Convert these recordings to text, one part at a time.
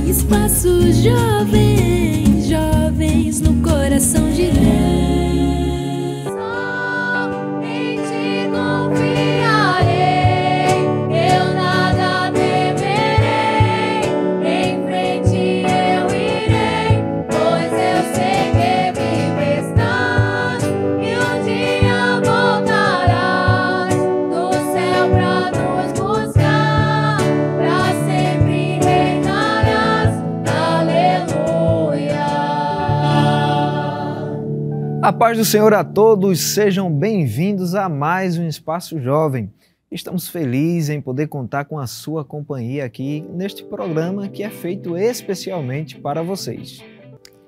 Espaço Jovem, jovens no coração de Deus. Só em ti confiarei, eu nada temerei, em frente eu irei, pois eu sei que vivo estás e um dia voltarás do céu pra nos buscar, pra sempre reinarás. Aleluia. A paz do Senhor a todos, sejam bem-vindos a mais um Espaço Jovem. Estamos felizes em poder contar com a sua companhia aqui neste programa que é feito especialmente para vocês.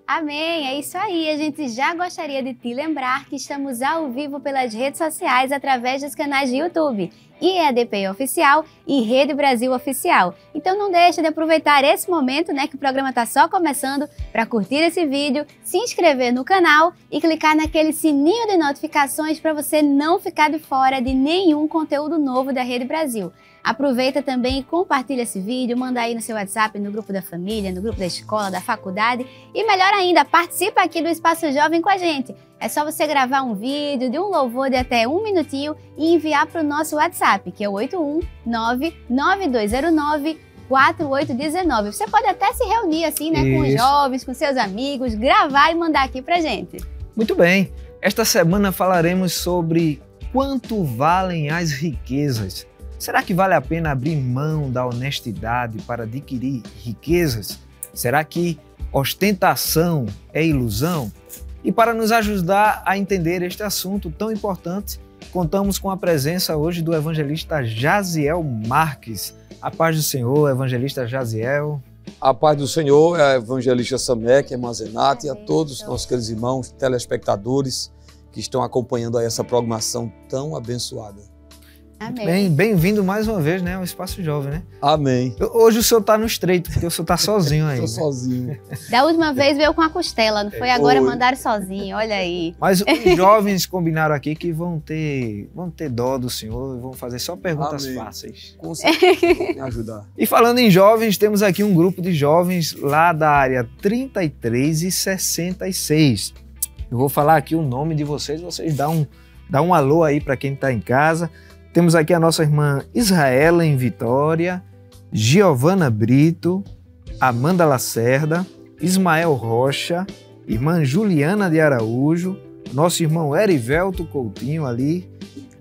Amém, é isso aí. A gente já gostaria de te lembrar que estamos ao vivo pelas redes sociais através dos canais de YouTube, IEADP Oficial e Rede Brasil Oficial. Então não deixe de aproveitar esse momento, que o programa está só começando, para curtir esse vídeo, se inscrever no canal e clicar naquele sininho de notificações para você não ficar de fora de nenhum conteúdo novo da Rede Brasil. Aproveita também e compartilha esse vídeo, manda aí no seu WhatsApp, no grupo da família, no grupo da escola, da faculdade e melhor ainda, participa aqui do Espaço Jovem com a gente. É só você gravar um vídeo de um louvor de até 1 minutinho e enviar para o nosso WhatsApp, que é o 81992094819. Você pode até se reunir assim, com os jovens, com seus amigos, gravar e mandar aqui pra gente. Muito bem, esta semana falaremos sobre quanto valem as riquezas. Será que vale a pena abrir mão da honestidade para adquirir riquezas? Será que ostentação é ilusão? E para nos ajudar a entender este assunto tão importante, contamos com a presença hoje do evangelista Jaziel Marques. A paz do Senhor, evangelista Jaziel. A paz do Senhor, a evangelista Samek, Mazenati e a todos os nossos queridos irmãos, telespectadores que estão acompanhando aí essa programação tão abençoada. Amém. Bem-vindo mais uma vez, ao Espaço Jovem, né? Amém. Hoje o senhor está no estreito, porque o senhor está sozinho aí. Estou sozinho. Da última vez veio com a costela, não foi? Agora mandaram sozinho, olha aí. Mas os jovens combinaram aqui que vão ter dó do senhor e vão fazer só perguntas fáceis. Com certeza, vão me ajudar. E falando em jovens, temos aqui um grupo de jovens lá da área 33 e 66. Eu vou falar aqui o nome de vocês dão um alô aí para quem está em casa. Temos aqui a nossa irmã Israela em Vitória, Giovana Brito, Amanda Lacerda, Ismael Rocha, irmã Juliana de Araújo, nosso irmão Erivelto Coutinho ali,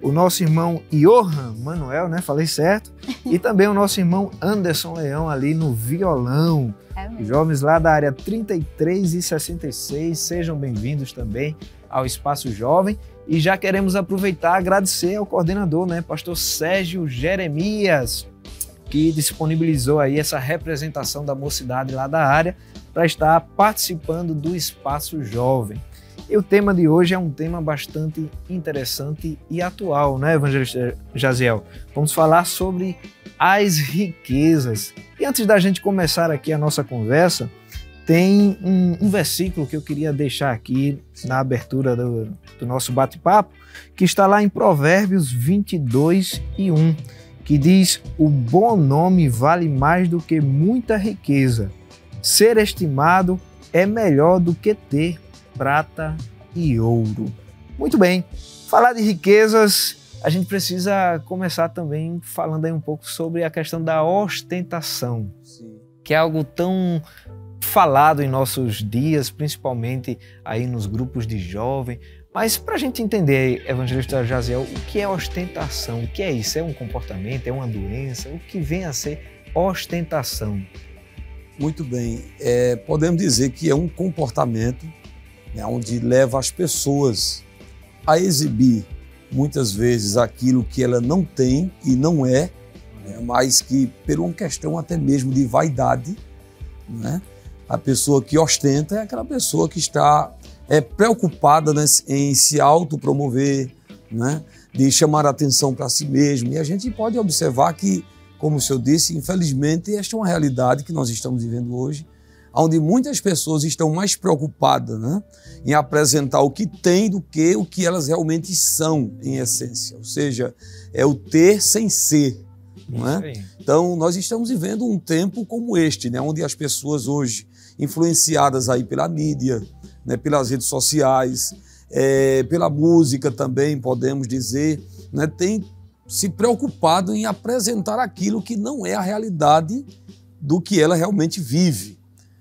o nosso irmão Johan Manuel, Falei certo? E também o nosso irmão Anderson Leão ali no violão. Os jovens lá da área 33 e 66, sejam bem-vindos também ao Espaço Jovem. E já queremos aproveitar e agradecer ao coordenador, pastor Sérgio Jeremias, que disponibilizou aí essa representação da mocidade lá da área para estar participando do Espaço Jovem. E o tema de hoje é um tema bastante interessante e atual, evangelista Jaziel? Vamos falar sobre as riquezas. E antes da gente começar aqui a nossa conversa, tem um versículo que eu queria deixar aqui na abertura do nosso bate-papo, que está lá em Provérbios 22:1, que diz: o bom nome vale mais do que muita riqueza. Ser estimado é melhor do que ter prata e ouro. Muito bem, falar de riquezas, a gente precisa começar também falando aí um pouco sobre a questão da ostentação, que é algo tão falado em nossos dias, principalmente aí nos grupos de jovem. Mas para a gente entender, evangelista Jaziel, o que é ostentação? O que é isso? É um comportamento? É uma doença? O que vem a ser ostentação? Muito bem. Podemos dizer que é um comportamento onde leva as pessoas a exibir muitas vezes aquilo que ela não tem e não é, mas que por uma questão até mesmo de vaidade, a pessoa que ostenta é aquela pessoa que está preocupada em se autopromover, de chamar a atenção para si mesmo. E a gente pode observar que, como o senhor disse, infelizmente, esta é uma realidade que nós estamos vivendo hoje, onde muitas pessoas estão mais preocupadas em apresentar o que têm do que o que elas realmente são, em essência. Ou seja, é o ter sem ser. não Isso é? aí. Então, nós estamos vivendo um tempo como este, né, onde as pessoas hoje, influenciadas aí pela mídia, né, pelas redes sociais, pela música também, podemos dizer, né, têm se preocupado em apresentar aquilo que não é a realidade do que ela realmente vive.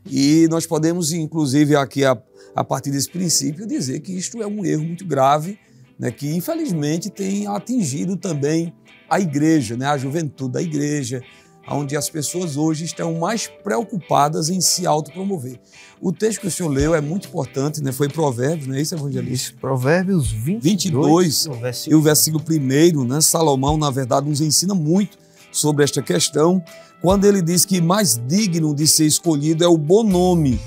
E nós podemos, inclusive, aqui a partir desse princípio, dizer que isto é um erro muito grave, né, que infelizmente tem atingido também a igreja, né, a juventude da igreja, onde as pessoas hoje estão mais preocupadas em se autopromover. O texto que o senhor leu é muito importante, né, foi Provérbios, não é isso, evangelista? Isso, Provérbios 22 e o versículo 1, né, Salomão, na verdade, nos ensina muito sobre esta questão, quando ele diz que mais digno de ser escolhido é o bom nome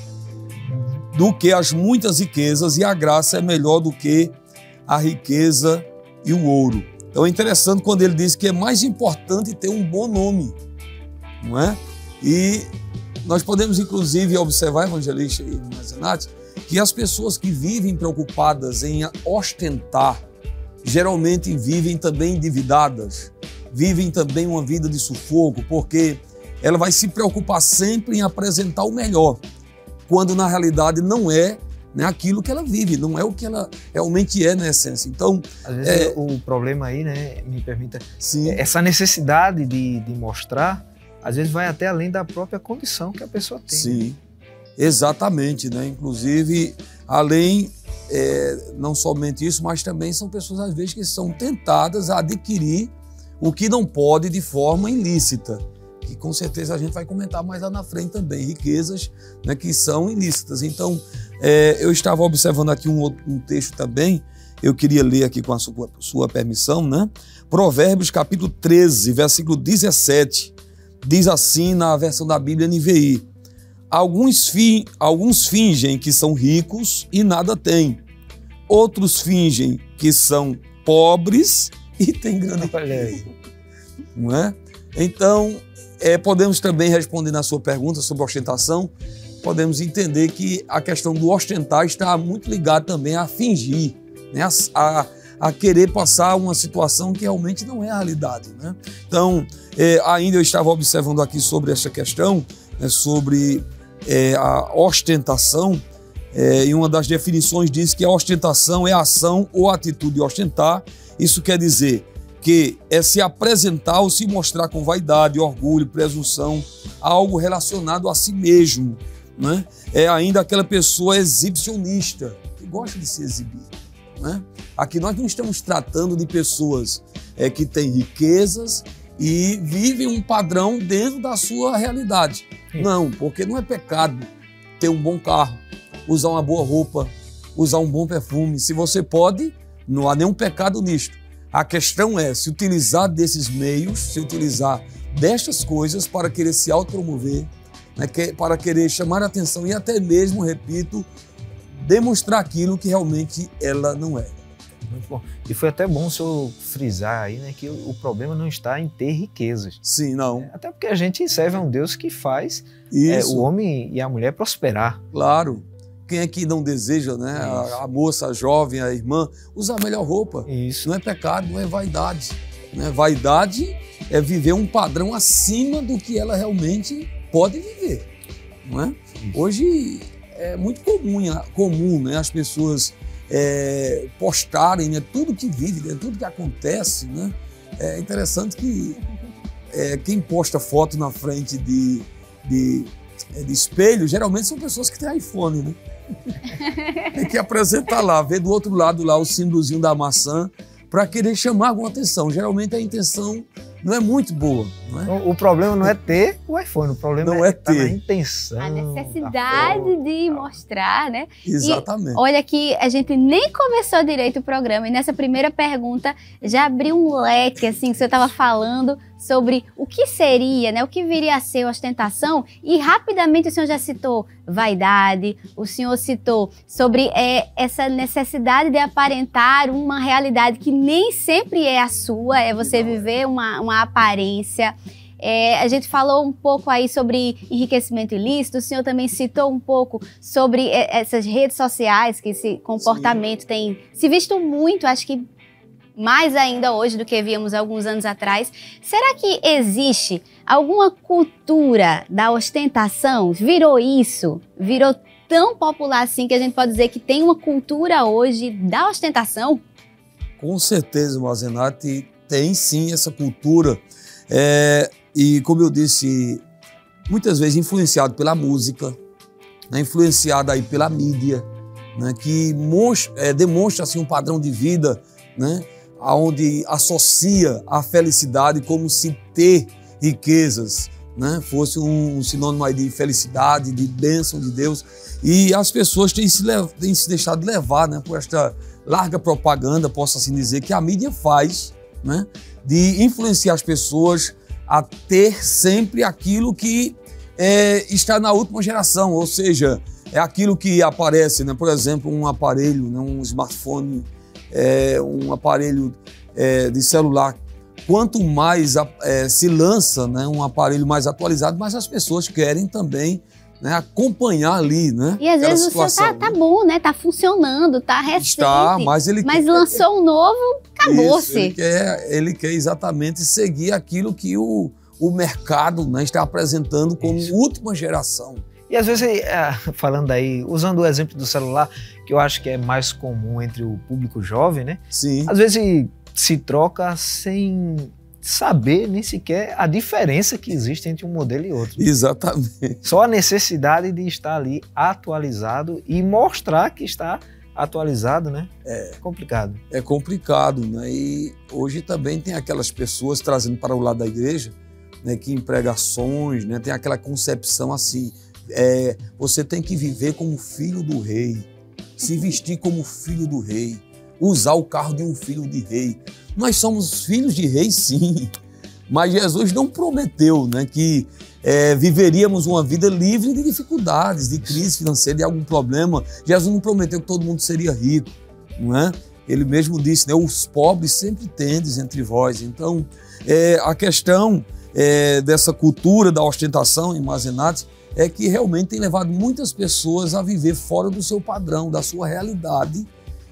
do que as muitas riquezas, e a graça é melhor do que a riqueza e o ouro. Então é interessante quando ele diz que é mais importante ter um bom nome, não é? E nós podemos, inclusive, observar, evangelista e Mazenati, que as pessoas que vivem preocupadas em ostentar, geralmente vivem também endividadas, vivem também uma vida de sufoco, porque ela vai se preocupar sempre em apresentar o melhor, quando na realidade não é, né, aquilo que ela vive, não é o que ela realmente é na essência. Então, às vezes o problema aí, né, me permita, sim, essa necessidade de mostrar, às vezes vai até além da própria condição que a pessoa tem. sim, exatamente, né? Inclusive, além, não somente isso, mas também são pessoas, às vezes, que são tentadas a adquirir o que não pode de forma ilícita, que com certeza a gente vai comentar mais lá na frente também, riquezas, né, que são ilícitas. Então, eu estava observando aqui um texto também, eu queria ler aqui com a sua permissão, né? Provérbios capítulo 13, versículo 17, diz assim na versão da Bíblia NVI: Alguns fingem que são ricos e nada têm, outros fingem que são pobres e têm grande riqueza. Não é? Então, podemos também responder na sua pergunta sobre ostentação, podemos entender que a questão do ostentar está muito ligada também a fingir, né? A querer passar uma situação que realmente não é a realidade, né? Então, ainda eu estava observando aqui sobre essa questão, né, sobre a ostentação, e uma das definições diz que a ostentação é a ação ou atitude de ostentar. Isso quer dizer que é se apresentar ou se mostrar com vaidade, orgulho, presunção, algo relacionado a si mesmo, né? É ainda aquela pessoa exibicionista, que gosta de se exibir, né? Aqui nós não estamos tratando de pessoas que têm riquezas e vivem um padrão dentro da sua realidade. Não, porque não é pecado ter um bom carro, usar uma boa roupa, usar um bom perfume. Se você pode, não há nenhum pecado nisto. A questão é se utilizar desses meios, se utilizar destas coisas para querer se autopromover, né, para querer chamar a atenção e até mesmo, repito, demonstrar aquilo que realmente ela não é. Muito bom. E foi até bom o senhor frisar aí, né, que o problema não está em ter riquezas. Sim, não. Até porque a gente serve a um Deus que faz Isso. O homem e a mulher prosperar. Claro. Quem é que não deseja, né? A moça, a jovem, a irmã, usar a melhor roupa. Isso. Não é pecado, não é vaidade. Né? Vaidade é viver um padrão acima do que ela realmente pode viver. Não é? Isso. Hoje é muito comum, né, as pessoas postarem, né, tudo que vive, né, tudo que acontece. Né? É interessante que quem posta foto na frente de espelho, geralmente são pessoas que têm iPhone, né? Tem que apresentar lá, ver do outro lado lá o símbolozinho da maçã para querer chamar alguma atenção. Geralmente a intenção não é muito boa. Não é? O problema não é ter o iPhone, o problema não é ter na intenção. A necessidade de mostrar, né? Exatamente. E olha que a gente nem começou direito o programa e nessa primeira pergunta já abriu um leque, assim, que você estava falando sobre o que seria, né? O que viria a ser ostentação e rapidamente o senhor já citou vaidade, o senhor citou sobre essa necessidade de aparentar uma realidade que nem sempre é a sua, é você viver uma aparência. A gente falou um pouco aí sobre enriquecimento ilícito, o senhor também citou um pouco sobre essas redes sociais, que esse comportamento tem se visto muito, acho que mais ainda hoje do que víamos alguns anos atrás. Será que existe alguma cultura da ostentação? Virou isso? Virou tão popular assim que a gente pode dizer que tem uma cultura hoje da ostentação? Com certeza, Mazenatti, tem sim essa cultura. E como eu disse, muitas vezes influenciado pela música, né, influenciado aí pela mídia, né, que demonstra assim, um padrão de vida, né, onde associa a felicidade como se ter riquezas, né, fosse um sinônimo aí de felicidade, de bênção de Deus. E as pessoas têm se deixado levar, né, por esta larga propaganda, posso assim dizer, que a mídia faz, né, de influenciar as pessoas a ter sempre aquilo que está na última geração, ou seja, é aquilo que aparece, né, por exemplo, um aparelho, né, um smartphone, um aparelho de celular. Quanto mais se lança, né, um aparelho mais atualizado, mais as pessoas querem também, né, acompanhar ali, né? E às vezes o seu tá bom, né? Tá funcionando, tá recente. Está, mas lançou um novo, acabou-se. Ele quer exatamente seguir aquilo que o mercado, né, está apresentando como última geração. E às vezes, falando aí, usando o exemplo do celular, que eu acho que é mais comum entre o público jovem, né? Sim. Às vezes se troca sem saber nem sequer a diferença que existe entre um modelo e outro. Exatamente. Só a necessidade de estar ali atualizado e mostrar que está atualizado, né? É complicado. É complicado, né? E hoje também tem aquelas pessoas trazendo para o lado da igreja, né, que em pregações, né, tem aquela concepção assim, você tem que viver como filho do rei, se vestir como filho do rei, usar o carro de um filho de rei. Nós somos filhos de rei, sim, mas Jesus não prometeu, né, que viveríamos uma vida livre de dificuldades, de crise financeira, de algum problema. Jesus não prometeu que todo mundo seria rico, não é? Ele mesmo disse, né, os pobres sempre tendes entre vós. Então, a questão dessa cultura da ostentação em Mazenatti é que realmente tem levado muitas pessoas a viver fora do seu padrão, da sua realidade,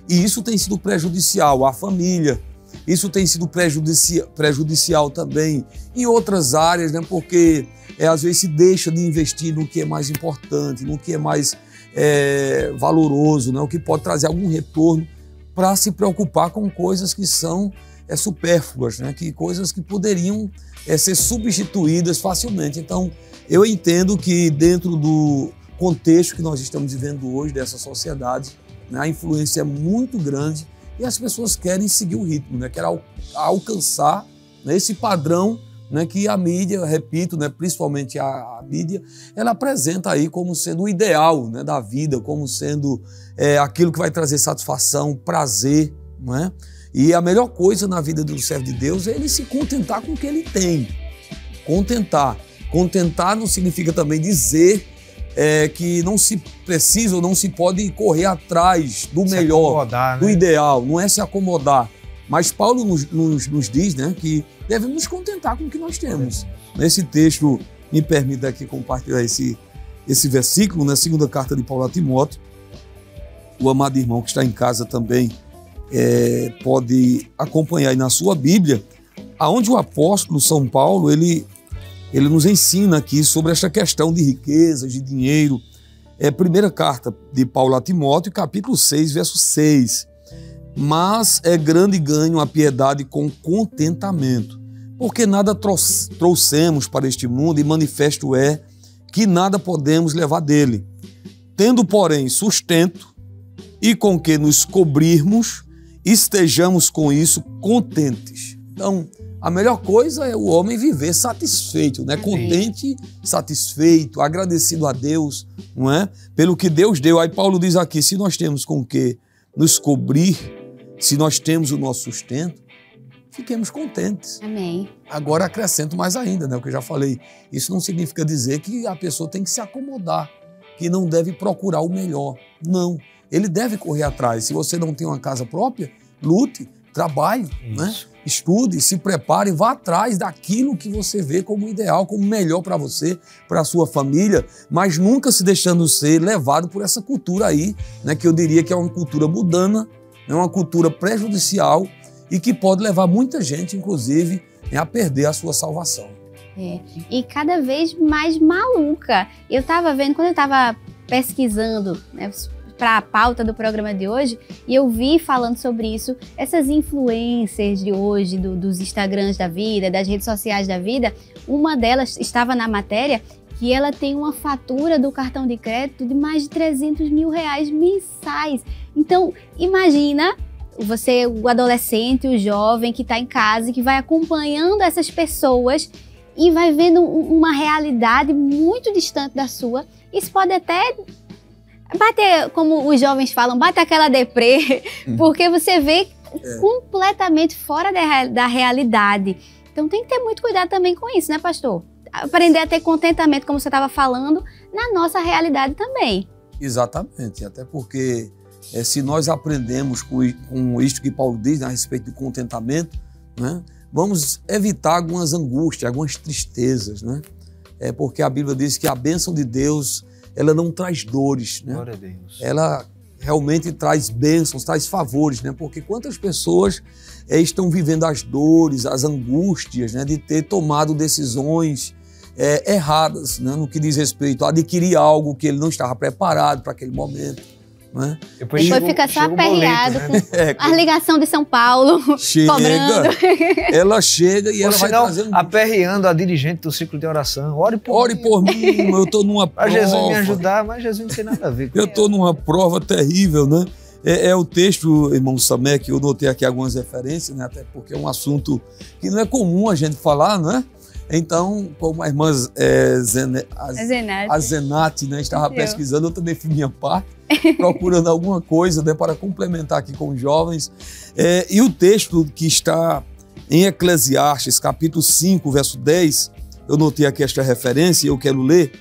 e isso tem sido prejudicial à família, isso tem sido prejudicial também em outras áreas, né? Porque às vezes se deixa de investir no que é mais importante, no que é mais valoroso, né? O que pode trazer algum retorno, para se preocupar com coisas que são supérfluas, né? Coisas que poderiam ser substituídas facilmente. Então, eu entendo que dentro do contexto que nós estamos vivendo hoje, dessa sociedade, né, a influência é muito grande e as pessoas querem seguir o ritmo, né, querem alcançar, né, esse padrão, né, que a mídia, repito, né, principalmente a mídia, ela apresenta aí como sendo o ideal, né, da vida, como sendo aquilo que vai trazer satisfação, prazer, não é? E a melhor coisa na vida do servo de Deus é ele se contentar com o que ele tem. Contentar. Contentar não significa também dizer que não se precisa ou não se pode correr atrás do melhor, do ideal. Não é se acomodar. Mas Paulo nos diz, né, que devemos nos contentar com o que nós temos. Nesse texto, me permita aqui compartilhar esse versículo, na segunda carta de Paulo a Timóteo. O amado irmão que está em casa também pode acompanhar aí na sua Bíblia, aonde o apóstolo São Paulo, ele nos ensina aqui sobre esta questão de riquezas, de dinheiro. Primeira carta de Paulo a Timóteo, capítulo 6, verso 6. Mas é grande ganho a piedade com contentamento, porque nada trouxemos para este mundo, e manifesto é que nada podemos levar dele. Tendo, porém, sustento e com que nos cobrirmos, estejamos com isso contentes. Então, a melhor coisa é o homem viver satisfeito, né? Contente, satisfeito, agradecido a Deus, não é? Pelo que Deus deu. Aí Paulo diz aqui, se nós temos com que nos cobrir, se nós temos o nosso sustento, fiquemos contentes. Amém. Agora acrescento mais ainda, né? O que eu já falei. Isso não significa dizer que a pessoa tem que se acomodar, que não deve procurar o melhor. Não. Ele deve correr atrás. Se você não tem uma casa própria, lute, trabalhe, né? Estude, se prepare, vá atrás daquilo que você vê como ideal, como melhor para você, para a sua família, mas nunca se deixando ser levado por essa cultura aí, né? Que eu diria que é uma cultura mundana, é uma cultura prejudicial e que pode levar muita gente, inclusive, a perder a sua salvação. E cada vez mais maluca. Eu estava vendo, quando eu estava pesquisando, né, para a pauta do programa de hoje, e eu vi falando sobre isso, essas influencers de hoje, dos Instagrams da vida, das redes sociais da vida, uma delas estava na matéria que ela tem uma fatura do cartão de crédito de mais de 300 mil reais mensais. Então, imagina você, o adolescente, o jovem que está em casa e que vai acompanhando essas pessoas e vai vendo uma realidade muito distante da sua. Isso pode até bater, como os jovens falam, bate aquela deprê, porque você vê completamente fora da realidade. Então tem que ter muito cuidado também com isso, né, pastor? Aprender a ter contentamento, como você estava falando, na nossa realidade também. Exatamente, até porque se nós aprendemos com isto que Paulo diz, né, a respeito do contentamento, né, vamos evitar algumas angústias, algumas tristezas, né? Porque a Bíblia diz que a bênção de Deus, ela não traz dores, né? Glória a Deus. Ela realmente traz bênçãos, traz favores, né? Porque quantas pessoas estão vivendo as dores, as angústias, né, de ter tomado decisões erradas, né, no que diz respeito a adquirir algo que ele não estava preparado para aquele momento. Né? Depois fica só aperreado com a ligação de São Paulo, cobrando. Ela chega e ela vai trazendo... aperreando a dirigente do ciclo de oração. Ore por mim, eu estou numa prova. Para Jesus me ajudar, mas Jesus não tem nada a ver com eu estou numa prova terrível, né? É o texto, irmão Samé, que eu notei aqui algumas referências, né? Até porque é um assunto que não é comum a gente falar, né? Então, como a irmã Zenate, né, estava pesquisando, eu também fiz minha parte, procurando alguma coisa, né, para complementar aqui com os jovens. E o texto que está em Eclesiastes, capítulo 5, verso 10, eu notei aqui esta referência e eu quero ler,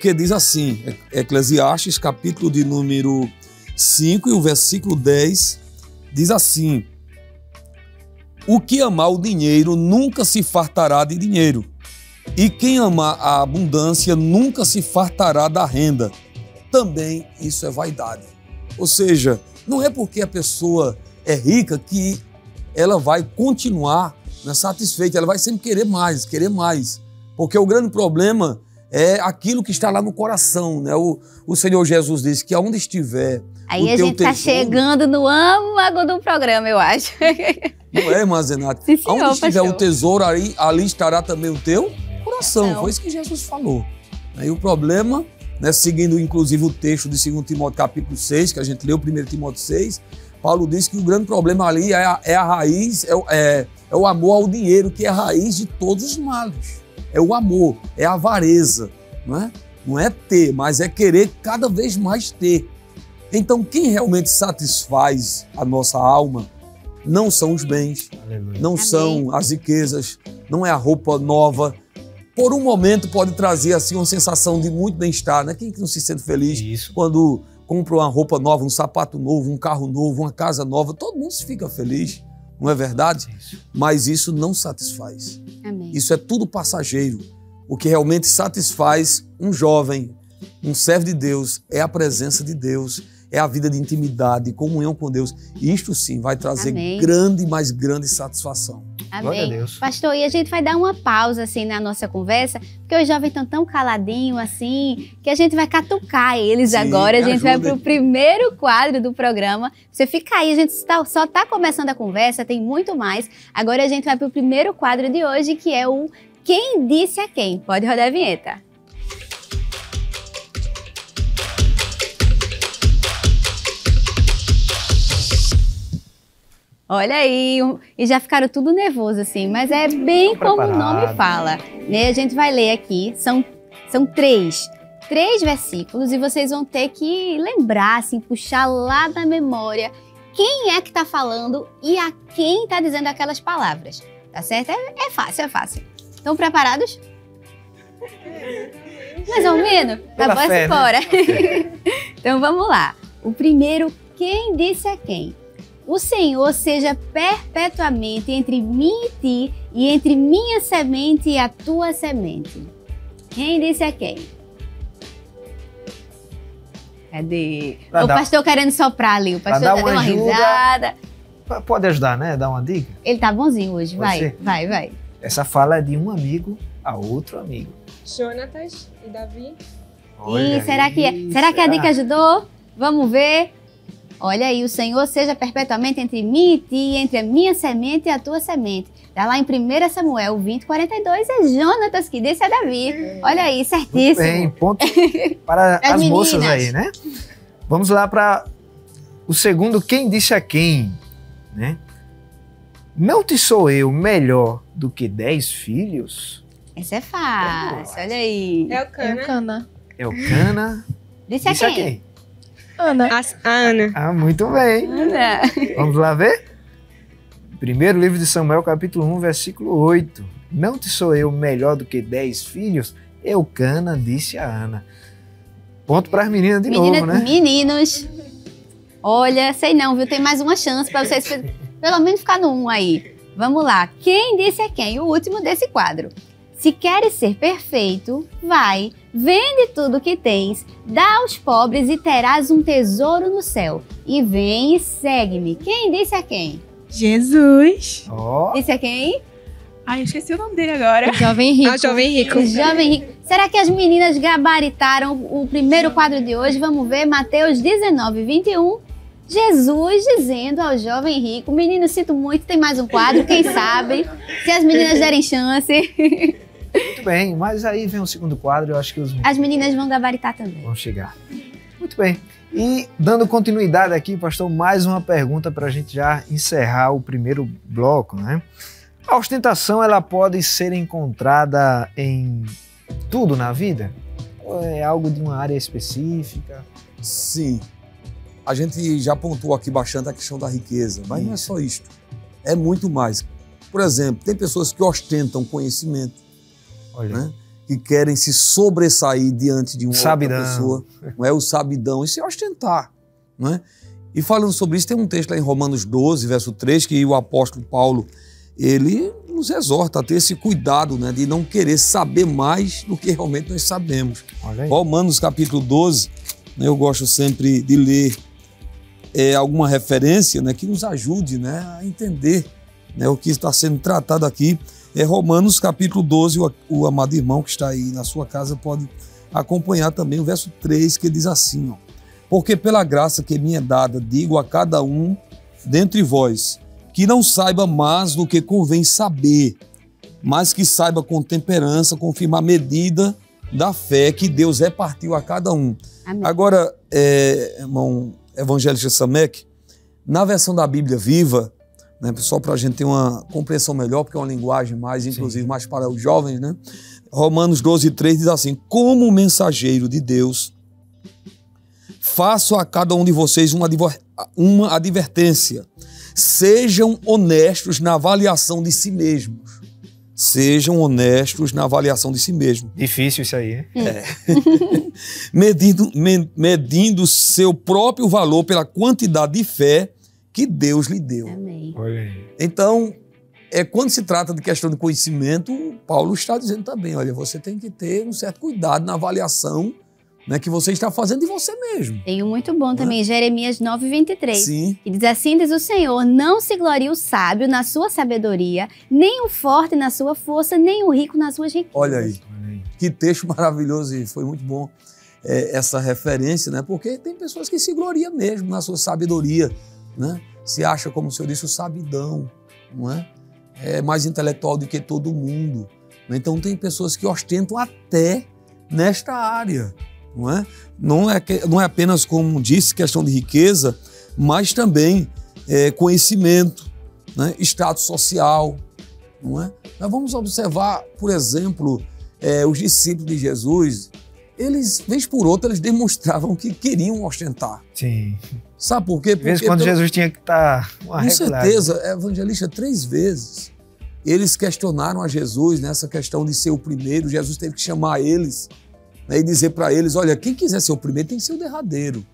que diz assim, Eclesiastes, capítulo de número 5 e o versículo 10, diz assim: o que amar o dinheiro nunca se fartará de dinheiro, e quem amar a abundância nunca se fartará da renda. Também isso é vaidade. Ou seja, não é porque a pessoa é rica que ela vai continuar satisfeita, ela vai sempre querer mais, porque o grande problema é aquilo que está lá no coração, né? O Senhor Jesus disse que aonde estiver aí a gente está chegando no âmago do programa, eu acho. Não é, irmã Zenate? Sim, senhor, aonde estiver pastor. o tesouro, ali estará também o teu coração. Não. Foi isso que Jesus falou. E o problema, né, seguindo inclusive o texto de 2 Timóteo capítulo 6, que a gente leu, 1 Timóteo 6, Paulo diz que o grande problema ali é a raiz, é o amor ao dinheiro, que é a raiz de todos os males. É o amor, é a avareza, não é? Não é ter, mas é querer cada vez mais ter. Então, quem realmente satisfaz a nossa alma não são os bens, Aleluia. Não são as riquezas, não é a roupa nova. Por um momento pode trazer assim uma sensação de muito bem-estar, né? Quem que não se sente feliz quando compra uma roupa nova, um sapato novo, um carro novo, uma casa nova? Todo mundo fica feliz, não é verdade? Mas isso não satisfaz. Amém. Isso é tudo passageiro. O que realmente satisfaz um jovem, um servo de Deus, é a presença de Deus, é a vida de intimidade, de comunhão com Deus. E isto sim vai trazer grande, mais grande satisfação. Amém. Pastor, e a gente vai dar uma pausa assim na nossa conversa, porque os jovens estão tão caladinhos assim, que a gente vai catucar eles agora. A gente vai para o primeiro quadro do programa. Você fica aí, a gente só está começando a conversa, tem muito mais. Agora a gente vai para o primeiro quadro de hoje, que é o Quem Disse a Quem. Pode rodar a vinheta. Olha aí, e já ficaram tudo nervoso assim, mas é bem como o nome fala, né? A gente vai ler aqui, são três versículos e vocês vão ter que lembrar, assim, puxar lá da memória quem é que está falando e a quem está dizendo aquelas palavras, tá certo? É fácil. Estão preparados? Mais ou menos? Tá bom, embora. Né? Então vamos lá. O primeiro, quem disse a quem? O Senhor seja perpetuamente entre mim e ti, e entre minha semente e a tua semente. Quem disse a quem? Cadê? O pastor querendo soprar ali. O pastor deu uma risada. Pode ajudar, né? Dar uma dica? Ele tá bonzinho hoje, Pode vai, ser? vai. Essa fala é de um amigo a outro amigo. Jonatas e Davi. Ih, será que a dica ajudou? Vamos ver. Olha aí, o Senhor seja perpetuamente entre mim e ti, entre a minha semente e a tua semente. Tá lá em 1 Samuel 20:42, é Jonatas que disse a Davi. Olha aí, Muito certíssimo. bem, ponto para As as moças meninas. aí, né? Vamos lá para o segundo, quem disse a quem, né? Não te sou eu melhor do que 10 filhos? Essa é fácil, olha aí. É o Cana. Cana. Elcana Disse a disse a quem? quem? Ana. A Ana. Ah, muito bem. Ana. Vamos lá ver? Primeiro livro de Samuel, capítulo 1, versículo 8. Não te sou eu melhor do que 10 filhos? Elcana disse a Ana. Ponto para as meninas de novo, né? Meninos, olha, sei não, viu? Tem mais uma chance para vocês pelo menos ficar no 1 aí. Vamos lá. Quem disse a quem? O último desse quadro. Se queres ser perfeito, vai, vende tudo que tens, dá aos pobres e terás um tesouro no céu. E vem e segue-me. Quem disse a quem? Jesus. Ó, Disse a quem? Ai, eu esqueci o nome dele agora. Jovem Rico. A Jovem Rico. O Jovem Rico. Será que as meninas gabaritaram o primeiro quadro de hoje? Vamos ver, Mateus 19:21. Jesus dizendo ao Jovem Rico: menino, sinto muito, tem mais um quadro, quem sabe? Se as meninas derem chance. muito bem. Mas aí vem o segundo quadro, eu acho que os meninos As meninas vão gabaritar também. vão chegar. Muito bem. E dando continuidade aqui, pastor, mais uma pergunta para a gente já encerrar o primeiro bloco, né? A ostentação, ela pode ser encontrada em tudo na vida? Ou é algo de uma área específica? Sim. A gente já pontuou aqui bastante a questão da riqueza, mas não é só isto. É muito mais. Por exemplo, tem pessoas que ostentam conhecimento, Olha, né? Que querem se sobressair diante de uma Sabidão. outra pessoa. Não é o sabidão, isso é ostentar. Não é? E falando sobre isso, tem um texto lá em Romanos 12, verso 3, que o apóstolo Paulo, ele nos exorta a ter esse cuidado, né, de não querer saber mais do que realmente nós sabemos. olha aí. Romanos capítulo 12, né, eu gosto sempre de ler alguma referência, né, que nos ajude, né, a entender, né, o que está sendo tratado aqui. Romanos capítulo 12, o amado irmão que está aí na sua casa pode acompanhar também o verso 3, que diz assim, ó, porque pela graça que me é dada, digo a cada um dentre vós, que não saiba mais do que convém saber, mas que saiba com temperança confirmar a medida da fé que Deus repartiu a cada um. Amém. Agora, irmão evangelista Samek, na versão da Bíblia Viva, né, só para a gente ter uma compreensão melhor, porque é uma linguagem mais, inclusive, mais para os jovens, né? Romanos 12, 3 diz assim, como mensageiro de Deus, faço a cada um de vocês uma advertência. Sejam honestos na avaliação de si mesmos. Sejam honestos na avaliação de si mesmos. Difícil isso aí, né? Medindo seu próprio valor pela quantidade de fé que Deus lhe deu. Amém. Olha aí. Então, quando se trata de questão de conhecimento, Paulo está dizendo também, olha, você tem que ter um certo cuidado na avaliação, né, que você está fazendo de você mesmo. Tem um muito bom também, Jeremias 9:23. Sim. E diz assim, diz o Senhor, não se glorie o sábio na sua sabedoria, nem o forte na sua força, nem o rico nas suas riquezas. Olha aí, Olha aí. que texto maravilhoso e foi muito bom essa referência, né? Porque tem pessoas que se gloriam mesmo na sua sabedoria, né? Se acha, como o senhor disse, o sabidão, não é? É mais intelectual do que todo mundo. Né? Então tem pessoas que ostentam até nesta área, não é? Não é apenas, como disse, questão de riqueza, mas também conhecimento, né? Status social, não é? Nós vamos observar, por exemplo, os discípulos de Jesus, eles, vez por outra, eles demonstravam que queriam ostentar. Sim. Sabe por quê? De vez em quando Jesus tinha que estar uma Com regulagem. certeza, evangelista, 3 vezes. Eles questionaram a Jesus nessa questão de ser o primeiro. Jesus teve que chamar eles, né, e dizer para eles, olha, quem quiser ser o primeiro tem que ser o derradeiro.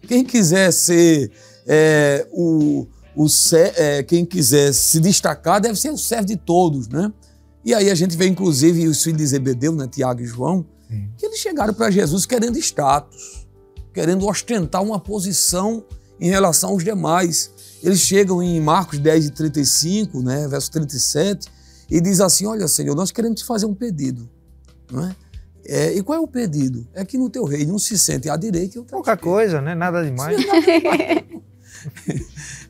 Quem quiser ser quem quiser se destacar deve ser o servo de todos, né? E aí a gente vê, inclusive, os filhos de Zebedeu, né, Tiago e João, que eles chegaram para Jesus querendo status, querendo ostentar uma posição em relação aos demais. eles chegam em Marcos 10:35, né, verso 37, e diz assim: olha, Senhor, nós queremos te fazer um pedido. Não é? E qual é o pedido? É que no teu reino não se sente à direita e outra à Pouca esquerda. coisa, né? Nada demais.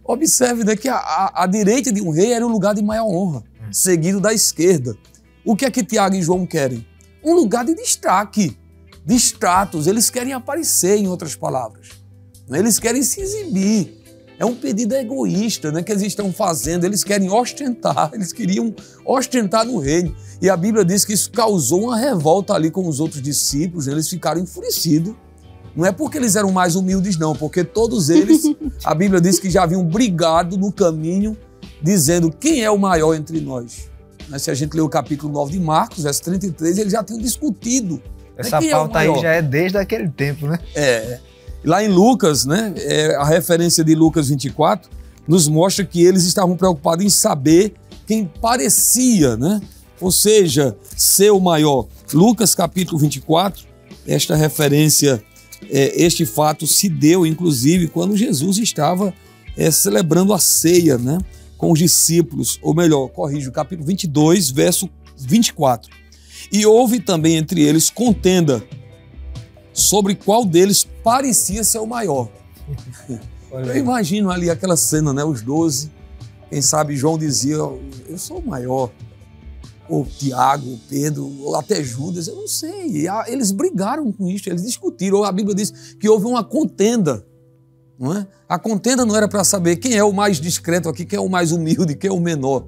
Observe, né, que a direita de um rei era um lugar de maior honra, seguido da esquerda. O que é que Tiago e João querem? Um lugar de destaque, de status. Eles querem aparecer, em outras palavras. Eles querem se exibir. É um pedido egoísta, né, que eles estão fazendo. Eles querem ostentar, eles queriam ostentar no reino. E a Bíblia diz que isso causou uma revolta ali com os outros discípulos, né? Eles ficaram enfurecidos. Não é porque eles eram mais humildes, não, porque todos eles, a Bíblia diz que já haviam brigado no caminho, dizendo quem é o maior entre nós. Mas se a gente ler o capítulo 9 de Marcos, verso 33, eles já tinham discutido. Essa quem pauta é o aí maior? já é desde aquele tempo, né? Lá em Lucas, né, a referência de Lucas 24, nos mostra que eles estavam preocupados em saber quem parecia, né? Ou seja, ser o maior. Lucas capítulo 24, esta referência, este fato se deu, inclusive, quando Jesus estava celebrando a ceia, né, com os discípulos, ou melhor, corrijo, capítulo 22, verso 24. E houve também entre eles contenda sobre qual deles parecia ser o maior. Eu imagino ali aquela cena, né, os 12, quem sabe João dizia, eu sou o maior. Ou Tiago, ou Pedro, ou até Judas, eu não sei. Eles brigaram com isso, eles discutiram. A Bíblia diz que houve uma contenda, não é? A contenda não era para saber quem é o mais discreto aqui, quem é o mais humilde, quem é o menor.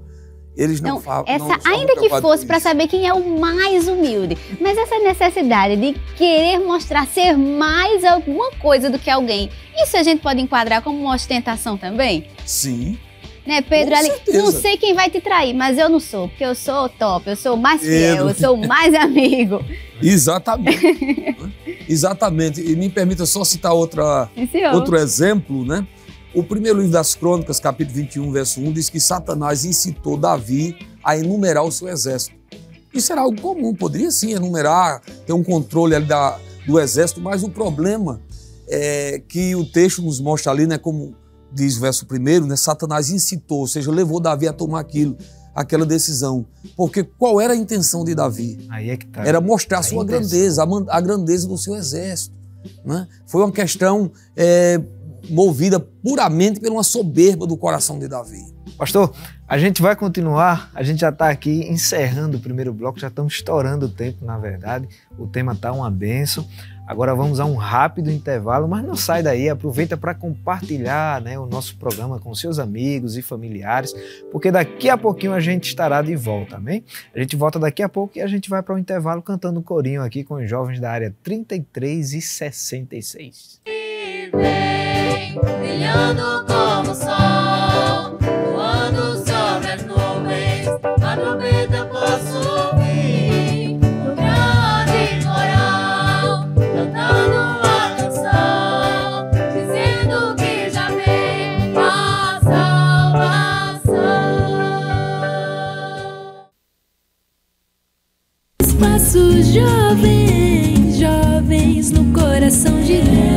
Eles não falam. Ainda que fosse para saber quem é o mais humilde, mas essa necessidade de querer mostrar ser mais alguma coisa do que alguém, isso a gente pode enquadrar como uma ostentação também? Sim. Né, Pedro, Com ali, certeza. não sei quem vai te trair, mas eu não sou, porque eu sou o top, eu sou o mais fiel, Pedro. eu sou o mais amigo. Exatamente. Exatamente. E me permita só citar outro exemplo, né? O primeiro livro das Crônicas, capítulo 21, verso 1, diz que Satanás incitou Davi a enumerar o seu exército. Isso era algo comum, poderia sim enumerar, ter um controle ali do exército, mas o problema é que o texto nos mostra ali, né, como diz o verso 1, né, Satanás incitou, ou seja, levou Davi a tomar aquela decisão. Porque qual era a intenção de Davi? Aí é que tá. Era mostrar a sua grandeza, a grandeza do seu exército, né? Foi uma questão movida puramente por uma soberba do coração de Davi. Pastor, a gente vai continuar, a gente já está aqui encerrando o primeiro bloco, já estamos estourando o tempo, na verdade, o tema está uma bênção. Agora vamos a um rápido intervalo, mas não sai daí, aproveita para compartilhar, né, o nosso programa com seus amigos e familiares, porque daqui a pouquinho a gente estará de volta, amém? A gente volta daqui a pouco e a gente vai para o intervalo cantando um corinho aqui com os jovens da área 33 e 66. Brilhando como o sol, voando sobre as nuvens, a trombeta posso ouvir, no grande coral, cantando uma canção, dizendo que já vem a salvação. Espaço jovens, jovens no coração de Deus.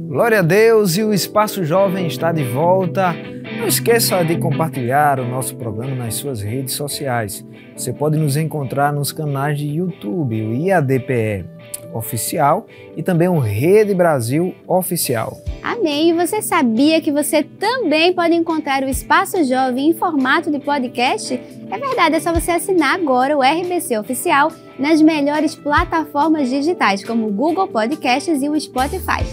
Glória a Deus, e o Espaço Jovem está de volta. Não esqueça de compartilhar o nosso programa nas suas redes sociais. Você pode nos encontrar nos canais de YouTube, o IADPE Oficial e também o Rede Brasil Oficial. Amém! E você sabia que você também pode encontrar o Espaço Jovem em formato de podcast? É verdade, é só você assinar agora o RBC Oficial nas melhores plataformas digitais, como o Google Podcasts e o Spotify.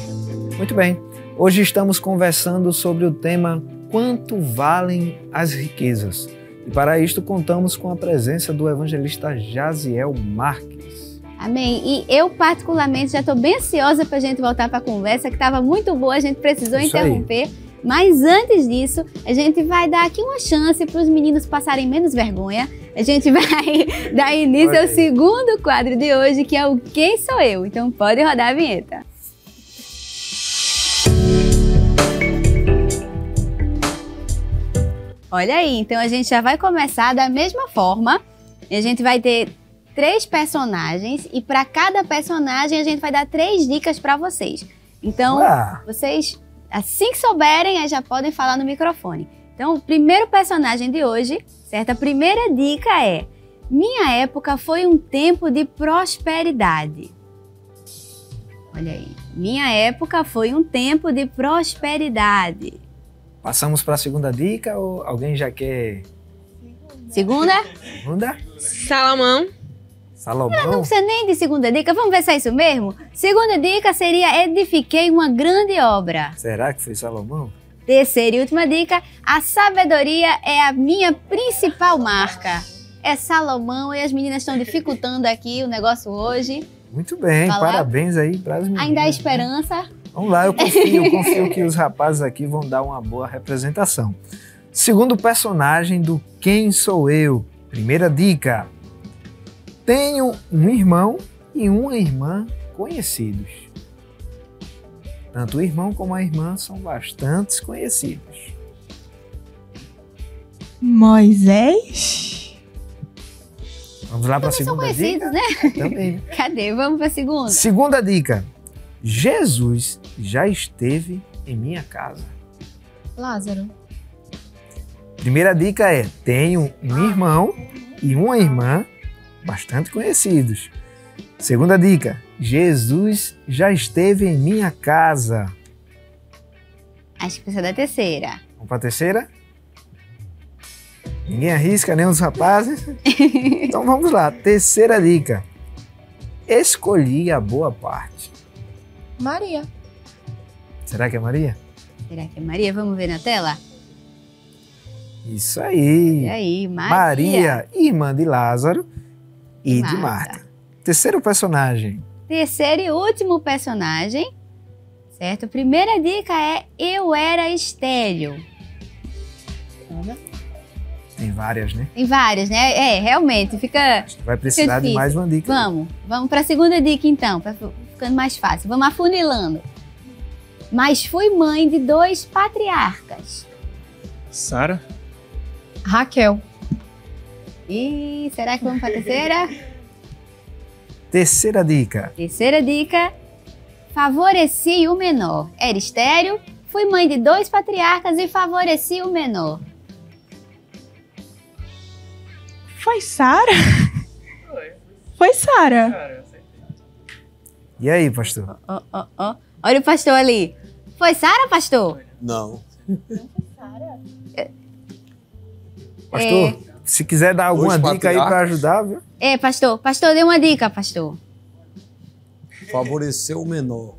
Muito bem, hoje estamos conversando sobre o tema Quanto valem as riquezas? E para isto contamos com a presença do evangelista Jaziel Marques. Amém. E eu, particularmente, já estou bem ansiosa para a gente voltar para a conversa, que estava muito boa, a gente precisou Isso aí. interromper. Mas antes disso, a gente vai dar aqui uma chance para os meninos passarem menos vergonha. A gente vai dar início Olha ao aí. segundo quadro de hoje, que é o Quem Sou Eu? Então pode rodar a vinheta. Olha aí, então a gente já vai começar da mesma forma. E a gente vai ter 3 personagens e para cada personagem a gente vai dar 3 dicas para vocês. Então, Ah, vocês, assim que souberem, aí já podem falar no microfone. Então, o primeiro personagem de hoje, certo? A primeira dica é: minha época foi um tempo de prosperidade. Olha aí. Minha época foi um tempo de prosperidade. passamos para a segunda dica ou alguém já quer Segunda? segunda? Salomão. Não Salomão? precisa nem de segunda dica. Vamos ver se é isso mesmo? Segunda dica seria: edifiquei uma grande obra. Será que foi Salomão? Terceira e última dica: a sabedoria é a minha principal marca. É Salomão e as meninas estão dificultando aqui o negócio hoje. Muito bem, Vai lá. parabéns aí para as meninas. Ainda há né? esperança. Vamos lá, eu confio que os rapazes aqui vão dar uma boa representação. Segundo personagem do Quem Sou Eu? Primeira dica: tenho um irmão e uma irmã conhecidos. Tanto o irmão como a irmã são bastante conhecidos. Moisés? Vamos lá para a São segunda conhecidos, dica? né? Também. Cadê? Vamos para a segunda. Segunda dica: Jesus já esteve em minha casa. Lázaro. Primeira dica é: tenho um irmão e uma irmã bastante conhecidos. Segunda dica: Jesus já esteve em minha casa. Acho que precisa da terceira. Vamos para a terceira? Ninguém arrisca, nem os rapazes? Então vamos lá. Terceira dica: escolhi a boa parte. Maria. Será que é Maria? Será que é Maria? Vamos ver na tela? Isso aí. E aí, Maria, irmã de Lázaro e de Marta. Marta. Terceiro personagem. Terceiro e último personagem, certo? Primeira dica é: eu era estéril. Tem várias, né? Tem várias, né? É, realmente, fica... Acho que vai precisar de difícil. mais uma dica. Vamos para a segunda dica então, para ficando mais fácil. Vamos afunilando. Mas fui mãe de 2 patriarcas. Sara? Raquel. E será que vamos para a terceira? Terceira dica: Terceira dica: favoreci o menor. Era estéril, fui mãe de 2 patriarcas e favoreci o menor. Foi Sara? Foi Sara. e aí, pastor? Ó. Olha o pastor ali. Foi Sara, pastor? Não. Pastor, se quiser dar alguma Dois dica aí para patriarcas. ajudar, viu? É, pastor. Pastor, dê uma dica, pastor. Favoreceu o menor.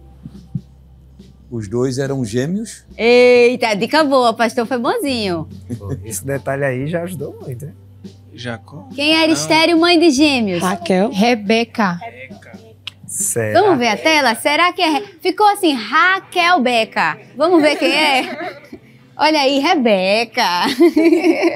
Os 2 eram gêmeos. Eita, dica boa, pastor. Foi bonzinho. Pô, esse detalhe aí já ajudou muito, né? Jacó? Quem era Não. estéril, mãe de gêmeos? Raquel. Rebeca. Será? Vamos ver a tela? Será que é... Ficou assim, Raquel Beca. Vamos ver quem é? Olha aí, Rebeca.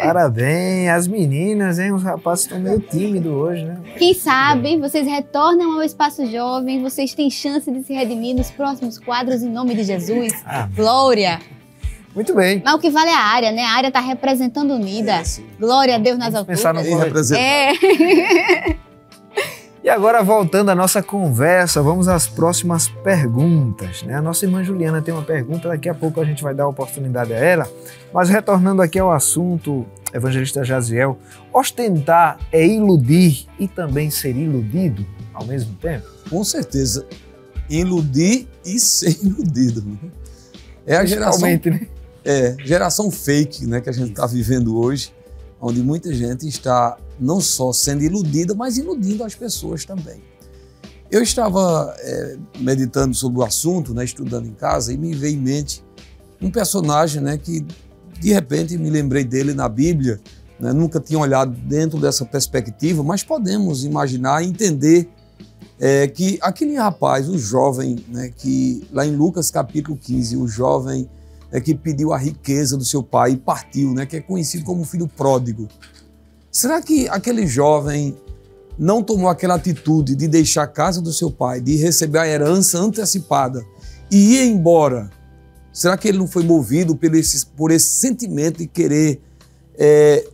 Parabéns, as meninas, hein? Os rapazes estão meio tímidos hoje, né? Quem sabe vocês retornam ao Espaço Jovem, vocês têm chance de se redimir nos próximos quadros em nome de Jesus. Amém. Glória. Muito bem. Mas o que vale é a área, né? A área está representando unida. Glória a Deus nas Vamos alturas. pensar no Bem coletivo. representado. É. E agora, voltando à nossa conversa, vamos às próximas perguntas, né? A nossa irmã Juliana tem uma pergunta, daqui a pouco a gente vai dar a oportunidade a ela. Mas retornando aqui ao assunto, evangelista Jaziel, ostentar é iludir e também ser iludido ao mesmo tempo? Com certeza. Iludir e ser iludido. Né? É a geração, Principalmente, né? geração fake, né, que a gente está vivendo hoje, onde muita gente está não só sendo iludida, mas iludindo as pessoas também. Eu estava meditando sobre o assunto, né, estudando em casa, e me veio em mente um personagem, né, que de repente me lembrei dele na Bíblia, né, nunca tinha olhado dentro dessa perspectiva, mas podemos imaginar e entender que aquele rapaz, o jovem, né, que lá em Lucas capítulo 15, o jovem que pediu a riqueza do seu pai e partiu, né, que é conhecido como filho pródigo. Será que aquele jovem não tomou aquela atitude de deixar a casa do seu pai, de receber a herança antecipada e ir embora? Será que ele não foi movido por esse sentimento de querer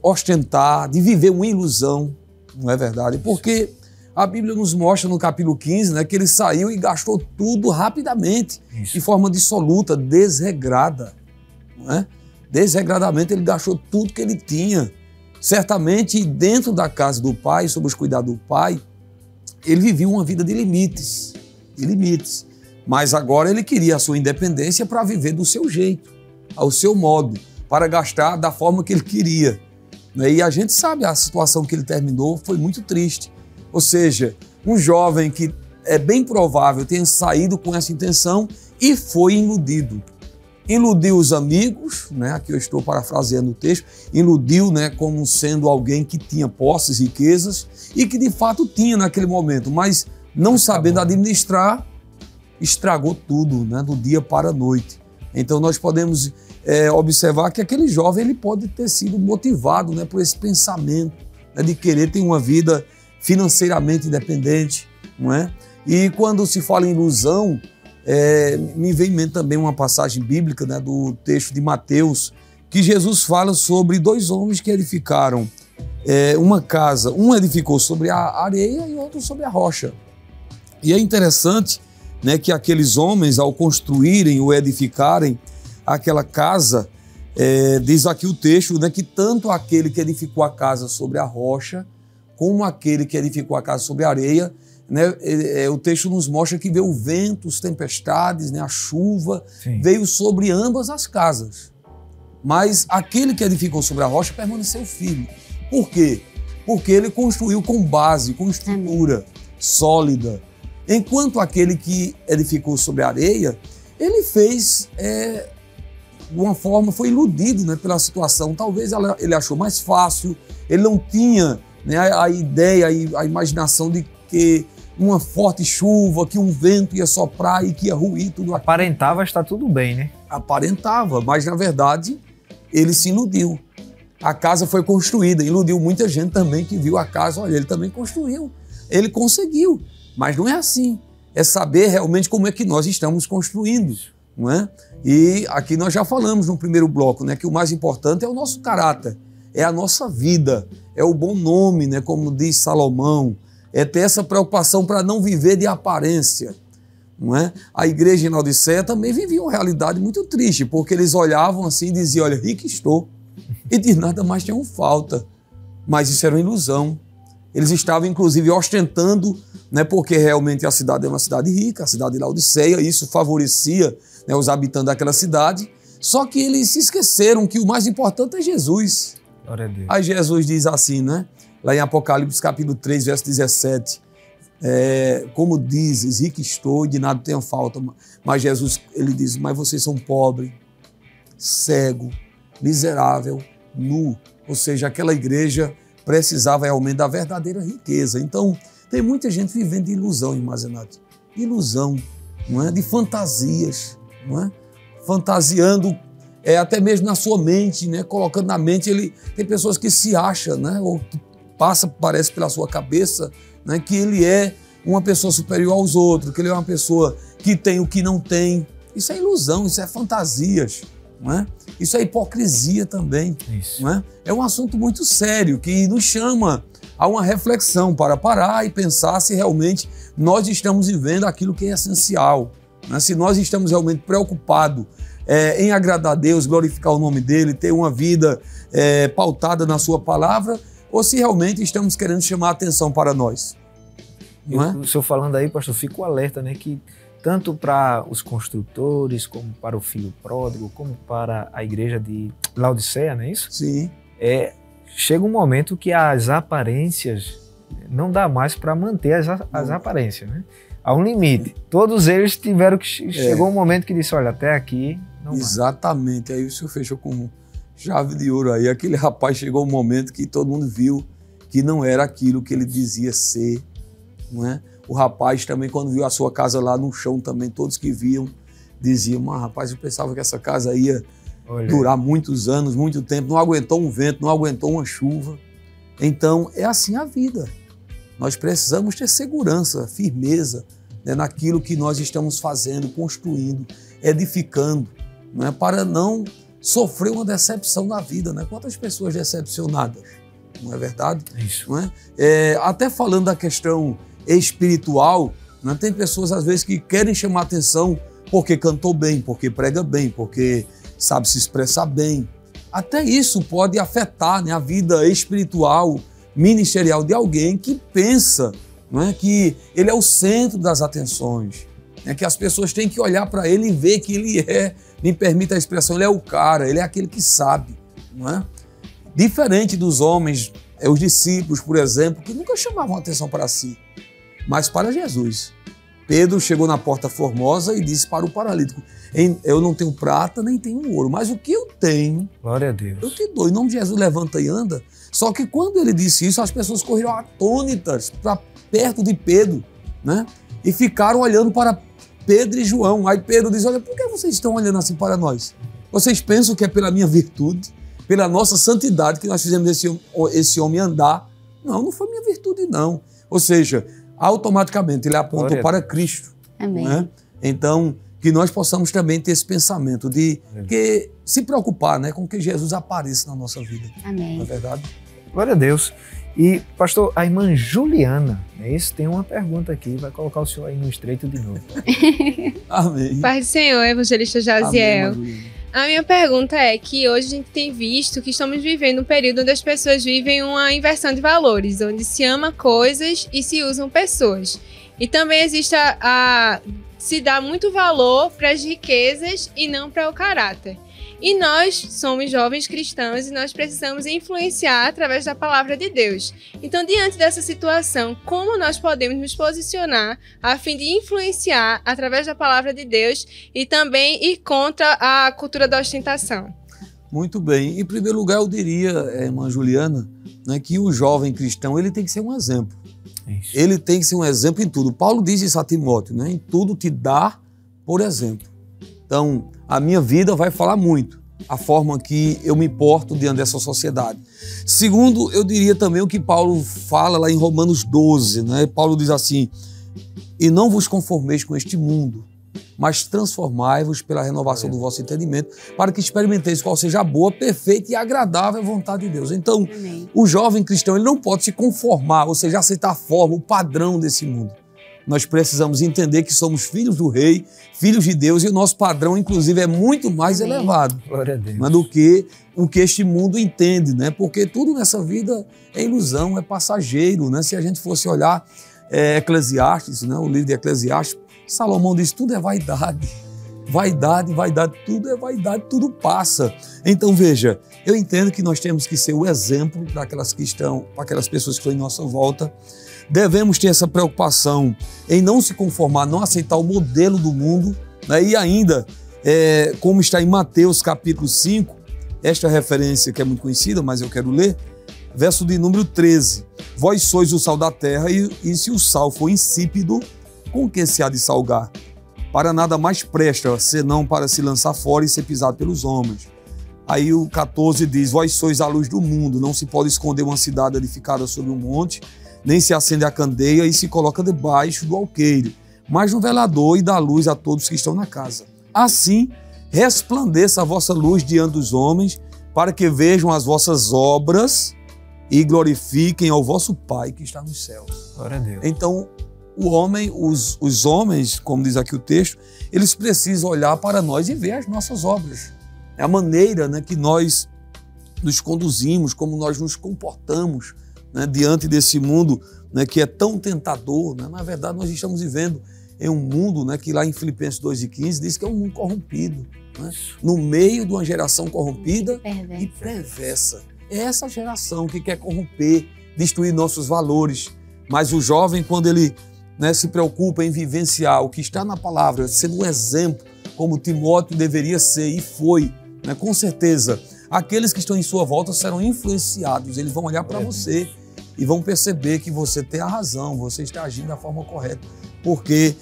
ostentar, de viver uma ilusão? Não é verdade? Porque a Bíblia nos mostra no capítulo 15, né, que ele saiu e gastou tudo rapidamente, de forma dissoluta, desregrada. Não é? Desregradamente ele gastou tudo que ele tinha. Certamente dentro da casa do pai, sob os cuidados do pai, ele vivia uma vida de limites. Mas agora ele queria a sua independência para viver do seu jeito, ao seu modo, para gastar da forma que ele queria. E a gente sabe, a situação que ele terminou foi muito triste. Ou seja, um jovem que é bem provável tenha saído com essa intenção e foi iludido. Iludiu os amigos, né? Aqui eu estou parafraseando o texto, iludiu, né, como sendo alguém que tinha posses, riquezas, e que de fato tinha naquele momento, mas não sabendo administrar, estragou tudo, né, do dia para a noite. Então nós podemos observar que aquele jovem ele pode ter sido motivado, né, por esse pensamento, né, de querer ter uma vida financeiramente independente, não é? E quando se fala em ilusão, me vem em mente também uma passagem bíblica, né, do texto de Mateus, que Jesus fala sobre dois homens que edificaram uma casa. Um edificou sobre a areia e outro sobre a rocha. E é interessante, né, que aqueles homens, ao construírem ou edificarem aquela casa, diz aqui o texto, né, que tanto aquele que edificou a casa sobre a rocha, como aquele que edificou a casa sobre a areia, né, o texto nos mostra que veio o vento, as tempestades, né, a chuva, sim, veio sobre ambas as casas. Mas aquele que edificou sobre a rocha permaneceu firme. Por quê? Porque ele construiu com base, com estrutura sólida. Enquanto aquele que edificou sobre a areia, ele fez, de uma forma, foi iludido, né, pela situação. Talvez ele achou mais fácil, ele não tinha, né, a ideia, a imaginação de que uma forte chuva, que um vento ia soprar e que ia ruir tudo. Aparentava estar tudo bem, né? Aparentava, mas na verdade ele se iludiu. A casa foi construída, iludiu muita gente também que viu a casa. Olha, ele também construiu, ele conseguiu, mas não é assim. É saber realmente como é que nós estamos construindo, não é? E aqui nós já falamos no primeiro bloco, né, que o mais importante é o nosso caráter, é a nossa vida, é o bom nome, né, como diz Salomão. É ter essa preocupação para não viver de aparência, não é? A igreja em Laodiceia também vivia uma realidade muito triste, porque eles olhavam assim e diziam, olha, rico estou, e de nada mais tinham falta. Mas isso era uma ilusão. Eles estavam, inclusive, ostentando, né, porque realmente a cidade é uma cidade rica, a cidade de Laodiceia, isso favorecia, né, os habitantes daquela cidade, só que eles se esqueceram que o mais importante é Jesus. Glória a Deus. Aí Jesus diz assim, né? Lá em Apocalipse capítulo 3, verso 17, como dizes, rico estou e de nada tenho falta, mas Jesus, ele diz, mas vocês são pobre, cego, miserável, nu. Ou seja, aquela igreja precisava realmente da verdadeira riqueza. Então, tem muita gente vivendo de ilusão, irmã Zenate. Ilusão, não é? De fantasias, não é? Fantasiando até mesmo na sua mente, né? Colocando na mente, tem pessoas que se acham, né? Ou parece pela sua cabeça, né, que ele é uma pessoa superior aos outros, que ele é uma pessoa que tem o que não tem. Isso é ilusão, isso é fantasias, não é? Isso é hipocrisia também. Isso. Não é? É um assunto muito sério que nos chama a uma reflexão para parar e pensar se realmente nós estamos vivendo aquilo que é essencial, né? Se nós estamos realmente preocupados em agradar a Deus, glorificar o nome dele, ter uma vida pautada na sua palavra, ou se realmente estamos querendo chamar a atenção para nós. Não é? O senhor falando aí, pastor, fico alerta, né, que tanto para os construtores, como para o filho pródigo, como para a igreja de Laodiceia, não é isso? Sim. Chega um momento que as aparências não dá mais para manter as aparências, né? Há um limite. Todos eles tiveram que... Chegou um momento que disse, olha, até aqui não vai. Exatamente. Aí o senhor fechou com chave de ouro aí. Aquele rapaz chegou um momento que todo mundo viu que não era aquilo que ele dizia ser, não é? O rapaz também, quando viu a sua casa lá no chão também, todos que viam, diziam, mas rapaz, eu pensava que essa casa ia durar muitos anos, muito tempo, não aguentou um vento, não aguentou uma chuva. Então, é assim a vida. Nós precisamos ter segurança, firmeza, né, naquilo que nós estamos fazendo, construindo, edificando, né, para não sofrer uma decepção na vida. Né? Quantas pessoas decepcionadas, não é verdade? Isso. Não é? Até falando da questão espiritual, né, tem pessoas às vezes que querem chamar atenção porque cantou bem, porque prega bem, porque sabe se expressar bem. Até isso pode afetar, né, a vida espiritual, ministerial de alguém que pensa, não é, que ele é o centro das atenções, né, que as pessoas têm que olhar para ele e ver que ele é, me permita a expressão, ele é o cara, ele é aquele que sabe. Não é? Diferente dos homens, os discípulos, por exemplo, que nunca chamavam atenção para si, mas para Jesus. Pedro chegou na Porta Formosa e disse para o paralítico, eu não tenho prata nem tenho ouro, mas o que eu tenho, glória a Deus, eu te dou. Em nome de Jesus, levanta e anda. Só que quando ele disse isso, as pessoas correram atônitas para perto de Pedro, né? E ficaram olhando para Pedro e João. Aí Pedro diz, olha, por que vocês estão olhando assim para nós? Vocês pensam que é pela minha virtude, pela nossa santidade que nós fizemos esse homem andar? Não, não foi minha virtude, não. Ou seja, automaticamente ele apontou para Cristo. Amém. Né? Então, que nós possamos também ter esse pensamento de que se preocupar, né, com que Jesus apareça na nossa vida. Amém. Não é verdade? Glória a Deus. E, pastor, a irmã Juliana, tem uma pergunta aqui, vai colocar o senhor aí no estreito de novo. Amém. Pai do Senhor, evangelista Jaziel. Amém, a minha pergunta é que hoje a gente tem visto que estamos vivendo um período onde as pessoas vivem uma inversão de valores, onde se ama coisas e se usam pessoas. E também existe se dá muito valor para as riquezas e não para o caráter. E nós somos jovens cristãos e nós precisamos influenciar através da palavra de Deus. Então, diante dessa situação, como nós podemos nos posicionar a fim de influenciar através da palavra de Deus e também ir contra a cultura da ostentação? Muito bem. Em primeiro lugar, eu diria, irmã Juliana, né, que o jovem cristão ele tem que ser um exemplo. Isso. Ele tem que ser um exemplo em tudo. Paulo diz isso a Timóteo, né? Em tudo te dá por exemplo. Então, a minha vida vai falar muito, a forma que eu me porto diante dessa sociedade. Segundo, eu diria também o que Paulo fala lá em Romanos 12, né? Paulo diz assim, e não vos conformeis com este mundo, mas transformai-vos pela renovação do vosso entendimento, para que experimenteis qual seja a boa, perfeita e agradável vontade de Deus. Então, o jovem cristão ele não pode se conformar, ou seja, aceitar a forma, o padrão desse mundo. Nós precisamos entender que somos filhos do Rei, filhos de Deus, e o nosso padrão, inclusive, é muito mais elevado, glória a Deus, do que o que este mundo entende, né? Porque tudo nessa vida é ilusão, é passageiro, né? Se a gente fosse olhar Eclesiastes, né? O livro de Eclesiastes, Salomão diz, tudo é vaidade, vaidade, vaidade, tudo é vaidade, tudo passa. Então, veja, eu entendo que nós temos que ser o exemplo para aquelas pessoas que estão em nossa volta. Devemos ter essa preocupação em não se conformar, não aceitar o modelo do mundo, né? E ainda, como está em Mateus capítulo 5, esta referência que é muito conhecida, mas eu quero ler, verso de número 13. Vós sois o sal da terra e se o sal for insípido, com que se há de salgar? Para nada mais presta, senão para se lançar fora e ser pisado pelos homens. Aí o 14 diz, vós sois a luz do mundo, não se pode esconder uma cidade edificada sobre um monte, nem se acende a candeia e se coloca debaixo do alqueire, mas no velador e dá luz a todos que estão na casa. Assim, resplandeça a vossa luz diante dos homens, para que vejam as vossas obras e glorifiquem ao vosso Pai que está nos céus. glória a Deus. Então, os homens, como diz aqui o texto, eles precisam olhar para nós e ver as nossas obras. É a maneira, né, que nós nos conduzimos, como nós nos comportamos, né, diante desse mundo, né, que é tão tentador. Né? Na verdade, nós estamos vivendo em um mundo, né, que lá em Filipenses 2:15 diz que é um mundo corrompido, né? No meio de uma geração corrompida e perversa. É essa geração que quer corromper, destruir nossos valores. Mas o jovem, quando ele, né, se preocupa em vivenciar o que está na palavra, sendo um exemplo, como Timóteo deveria ser e foi, né, com certeza, aqueles que estão em sua volta serão influenciados, eles vão olhar para você e vão perceber que você tem a razão, você está agindo da forma correta. Porque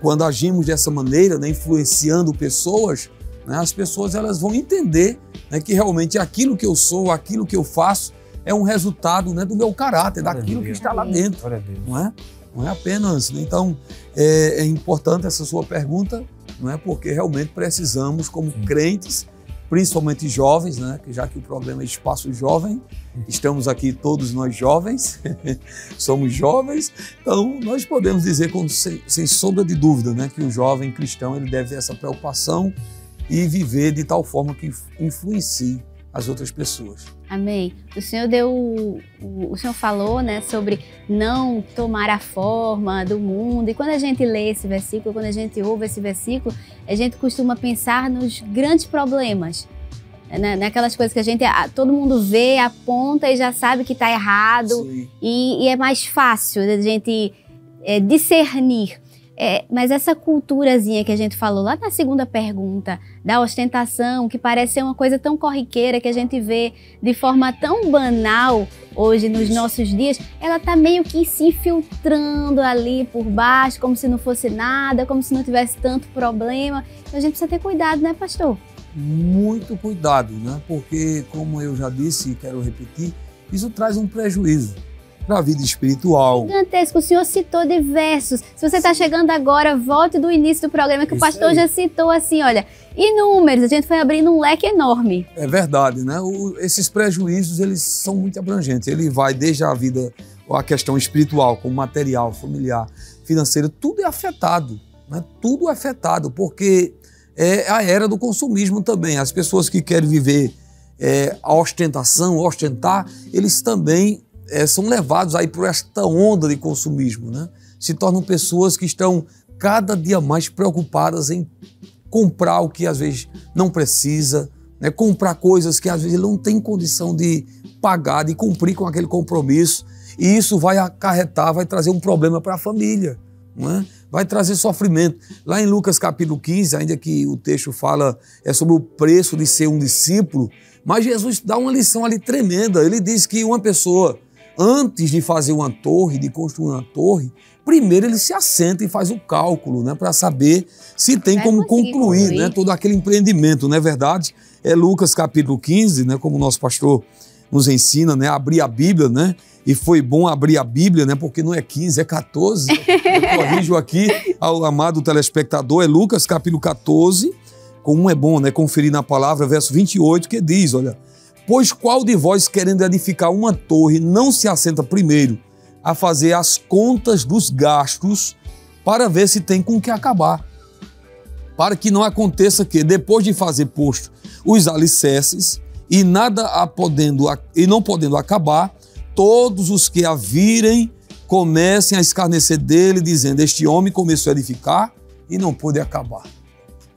quando agimos dessa maneira, né, influenciando pessoas, né, as pessoas elas vão entender, né, que realmente aquilo que eu sou, aquilo que eu faço, é um resultado, né, do meu caráter, daquilo que está lá dentro. Não é apenas. Né? Então, é importante essa sua pergunta, não é? Porque realmente precisamos, como crentes, principalmente jovens, né? Já que o programa é Espaço Jovem, estamos aqui todos nós jovens, somos jovens, então nós podemos dizer sem sombra de dúvida, né? Que o jovem cristão ele deve ter essa preocupação e viver de tal forma que influencie as outras pessoas. Amém. O Senhor o Senhor falou, né, sobre não tomar a forma do mundo. E quando a gente lê esse versículo, quando a gente ouve esse versículo, a gente costuma pensar nos grandes problemas, né, naquelas coisas que todo mundo vê, aponta e já sabe que está errado. E é mais fácil da gente discernir. Mas essa culturazinha que a gente falou lá na segunda pergunta, da ostentação, que parece ser uma coisa tão corriqueira, que a gente vê de forma tão banal hoje nos nossos dias, ela tá meio que se infiltrando ali por baixo, como se não fosse nada, como se não tivesse tanto problema. Então a gente precisa ter cuidado, né, pastor? Muito cuidado, né? Porque, como eu já disse e quero repetir, isso traz um prejuízo para a vida espiritual. Gigantesco, o senhor citou diversos. Se você está chegando agora, volte do início do programa, que o pastor já citou assim, olha, inúmeros, a gente foi abrindo um leque enorme. É verdade, né? Esses prejuízos, eles são muito abrangentes. Ele vai desde a vida, a questão espiritual, como material, familiar, financeiro, tudo é afetado, né? Tudo é afetado, porque é a era do consumismo também. As pessoas que querem viver a ostentação, ostentar, eles também são levados aí por esta onda de consumismo, né? Se tornam pessoas que estão cada dia mais preocupadas em comprar o que às vezes não precisa, né? Comprar coisas que às vezes ele não tem condição de pagar, de cumprir com aquele compromisso, e isso vai acarretar, vai trazer um problema para a família, não é? Vai trazer sofrimento. Lá em Lucas capítulo 15, ainda que o texto fala sobre o preço de ser um discípulo, mas Jesus dá uma lição ali tremenda. Ele diz que uma pessoa, antes de fazer uma torre, de construir uma torre, primeiro ele se assenta e faz o cálculo, né, para saber se tem como concluir, né, todo aquele empreendimento, não é verdade? É Lucas capítulo 15, né, como o nosso pastor nos ensina, né, abrir a Bíblia, né, e foi bom abrir a Bíblia, né, porque não é 15, é 14. Eu corrijo aqui ao amado telespectador, é Lucas capítulo 14, como é bom, né, conferir na palavra, verso 28, que diz, olha, pois qual de vós, querendo edificar uma torre, não se assenta primeiro a fazer as contas dos gastos para ver se tem com que acabar? Para que não aconteça que, depois de fazer posto os alicerces e não podendo acabar, todos os que a virem comecem a escarnecer dele, dizendo, este homem começou a edificar e não pôde acabar.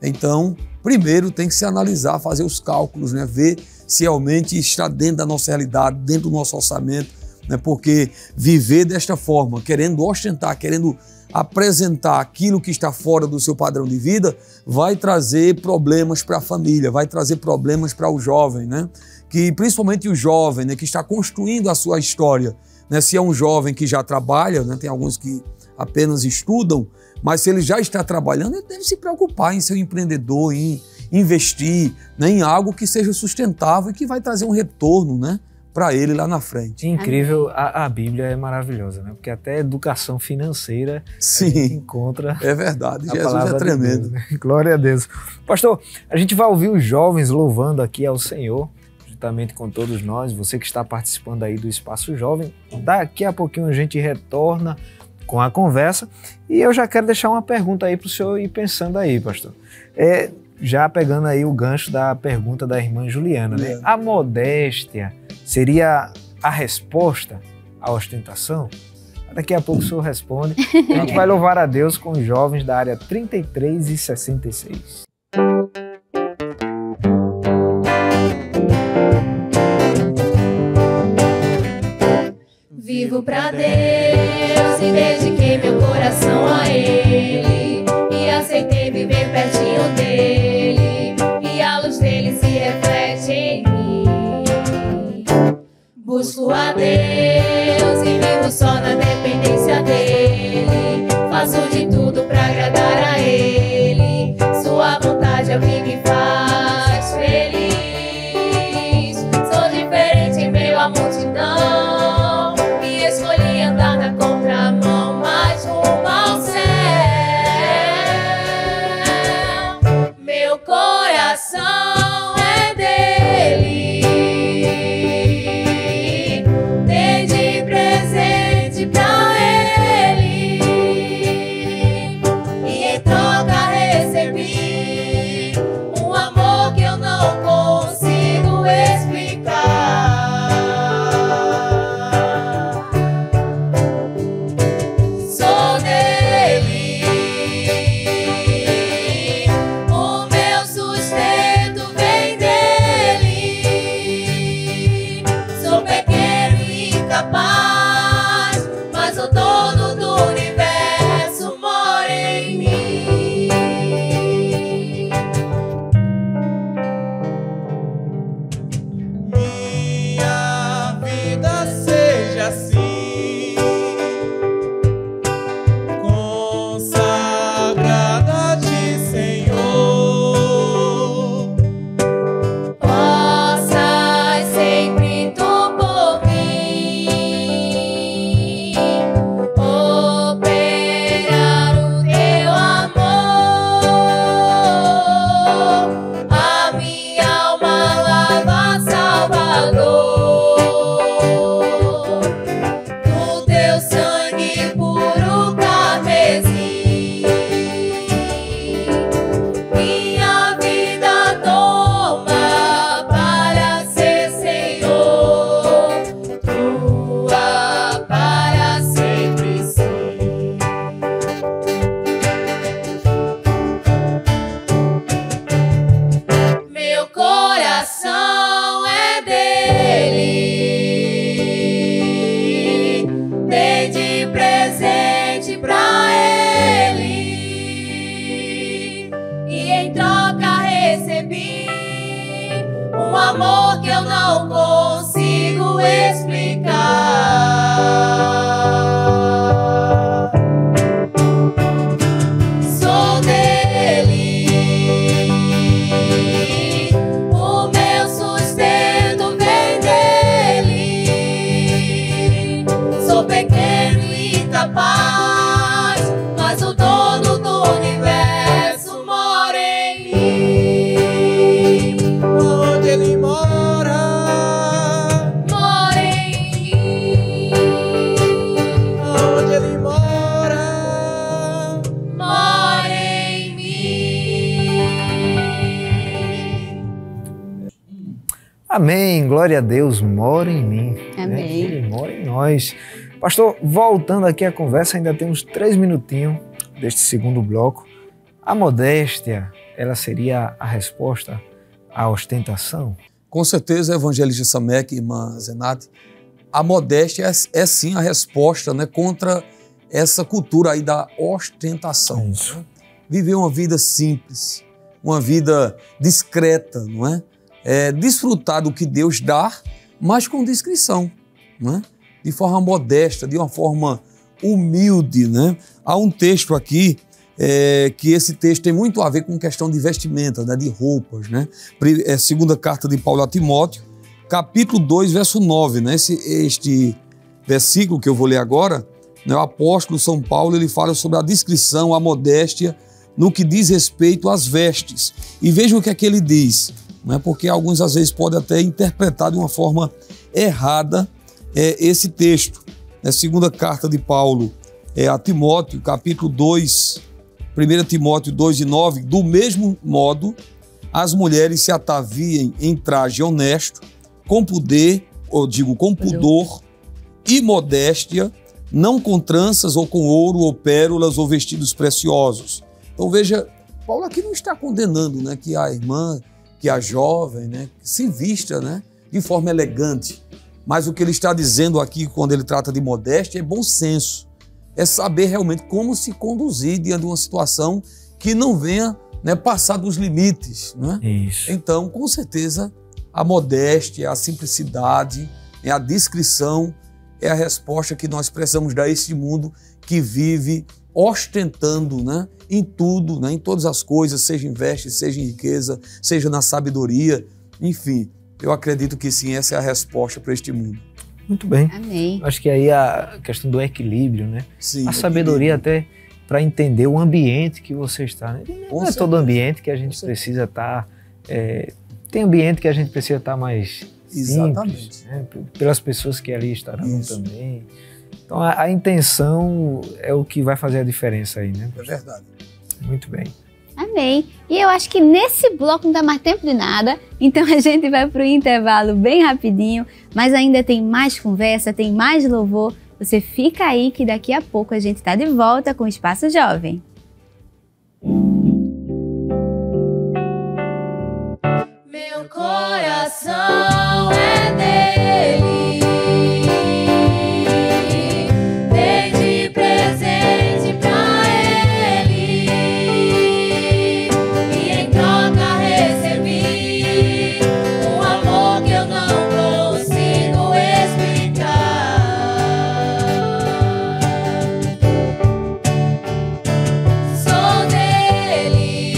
Então, primeiro tem que se analisar, fazer os cálculos, né? Ver se realmente está dentro da nossa realidade, dentro do nosso orçamento, né? Porque viver desta forma, querendo ostentar, querendo apresentar aquilo que está fora do seu padrão de vida, vai trazer problemas para a família, vai trazer problemas para o jovem, né? Que principalmente o jovem, né, que está construindo a sua história, né? Se é um jovem que já trabalha, né? Tem alguns que apenas estudam, mas se ele já está trabalhando, ele deve se preocupar em ser um empreendedor, em investir, né, em algo que seja sustentável e que vai trazer um retorno, né, para ele lá na frente. Incrível, a Bíblia é maravilhosa, né? Porque até educação financeira Sim, a gente encontra. É verdade, Jesus é tremendo. De Deus, né? Glória a Deus. Pastor, a gente vai ouvir os jovens louvando aqui ao Senhor, juntamente com todos nós, você que está participando aí do Espaço Jovem. Daqui a pouquinho a gente retorna com a conversa e eu já quero deixar uma pergunta aí para o senhor ir pensando aí, pastor. Já pegando aí o gancho da pergunta da irmã Juliana, né? A modéstia seria a resposta à ostentação? Daqui a pouco o senhor responde. A gente vai louvar a Deus com os jovens da área 33 e 66. Vivo pra Deus e dediquei meu coração a Ele, e aceitei viver pertinho dEle, e a luz dEle se reflete em mim. Busco a Deus e vivo só na dependência dEle. Faço de tudo pra agradar a Ele. Sua vontade é o que me faz feliz. Sou diferente em meio à multidão e escolhi andar na contramão, mas rumo ao céu. Meu coração é dele. Dei de presente pra ele e em troca recebi um amor que eu não consigo explicar. Sou dele, o meu sustento vem dele. Sou pequeno e incapaz, mas o dono do universo mora em mim. Minha vida seja assim, consagrada a ti, Senhor. Possas sempre tu por mim operar o teu amor. A minha alma lava, Salvador, no teu sangue puro carmesim. Minha vida toma para ser Senhor, tua para sempre sim. Meu coração é dele. Dei de presente pra ele e em troca recebi um amor que eu não consigo explicar. Sou dele, o meu sustento vem dele. Sou pequeno e incapaz, mas o dono do universo mora em mim. Onde ele mora, Mora em mim. onde ele mora. Mora em mim. Amém, glória a Deus, mora em mim. Amém. Ele mora em nós. Pastor, voltando aqui à conversa, ainda temos 3 minutinhos deste segundo bloco. A modéstia, ela seria a resposta à ostentação? Com certeza, evangelista Samek, irmã Zenate, a modéstia é sim a resposta, né, contra essa cultura aí da ostentação. Isso. Né? Viver uma vida simples, uma vida discreta, não é? Desfrutar do que Deus dá, mas com discrição, não é? De forma modesta, de uma forma humilde, né? Há um texto aqui que esse texto tem muito a ver com questão de vestimenta, né? De roupas, né? Segunda carta de Paulo a Timóteo, capítulo 2, verso 9, né? Este versículo que eu vou ler agora, né? O apóstolo São Paulo, ele fala sobre a discrição, a modéstia no que diz respeito às vestes. E veja o que é que ele diz, né? Porque alguns às vezes podem até interpretar de uma forma errada esse texto. Segunda carta de Paulo a Timóteo, capítulo 2, 1 Timóteo 2 e 9, do mesmo modo, as mulheres se ataviem em traje honesto, com poder, com pudor e modéstia, não com tranças ou com ouro ou pérolas ou vestidos preciosos. Então veja, Paulo aqui não está condenando, né, que a irmã, que a jovem, né, se vista, né, de forma elegante. Mas o que ele está dizendo aqui, quando ele trata de modéstia, é bom senso. É saber realmente como se conduzir diante de uma situação que não venha, né, passar dos limites. Né? Isso. Então, com certeza, a modéstia, a simplicidade, A discrição é a resposta que nós precisamos dar a esse mundo que vive ostentando, né, em tudo, né, em todas as coisas, seja em vestes, seja em riqueza, seja na sabedoria, enfim. Eu acredito que sim, essa é a resposta para este mundo. Muito bem. Amém. Acho que aí a questão do equilíbrio, né? Sim, A sabedoria até para entender o ambiente que você está, né? Não é todo ambiente que a gente precisa estar... tem ambiente que a gente precisa estar mais Exatamente. simples, né? Pelas pessoas que ali estarão também. Então a intenção é o que vai fazer a diferença aí, né? É verdade. Muito bem. Amém. E eu acho que nesse bloco não dá mais tempo de nada, então a gente vai para o intervalo bem rapidinho, mas ainda tem mais conversa, tem mais louvor. Você fica aí que daqui a pouco a gente está de volta com o Espaço Jovem. Meu coração é dele, dei de presente pra ele, e em troca recebi um amor que eu não consigo explicar. Sou dele,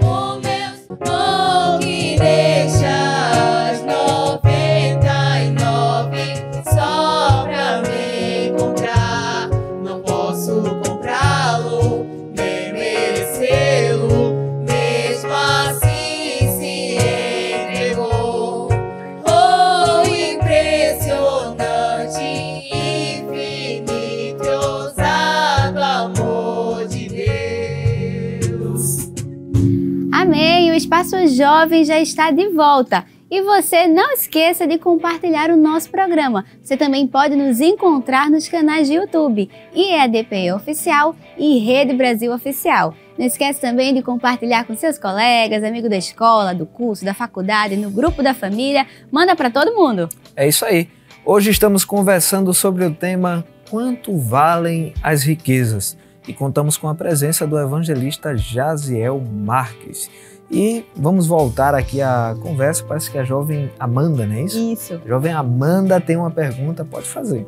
o meu amor que deixa as 99 só pra me encontrar. Não posso comprá-lo, nem merecê-lo, mesmo assim se entregou. Oh, impressionante, infinito e ousado amor de Deus. Amém! O Espaço Jovem já está de volta. E você não esqueça de compartilhar o nosso programa. Você também pode nos encontrar nos canais de YouTube, IEDP Oficial e Rede Brasil Oficial. Não esqueça também de compartilhar com seus colegas, amigos da escola, do curso, da faculdade, no grupo da família. Manda para todo mundo! É isso aí. Hoje estamos conversando sobre o tema Quanto valem as riquezas? E contamos com a presença do evangelista Jaziel Marques. E vamos voltar aqui à conversa, parece que a jovem Amanda, não é isso? Isso. A jovem Amanda tem uma pergunta, pode fazer.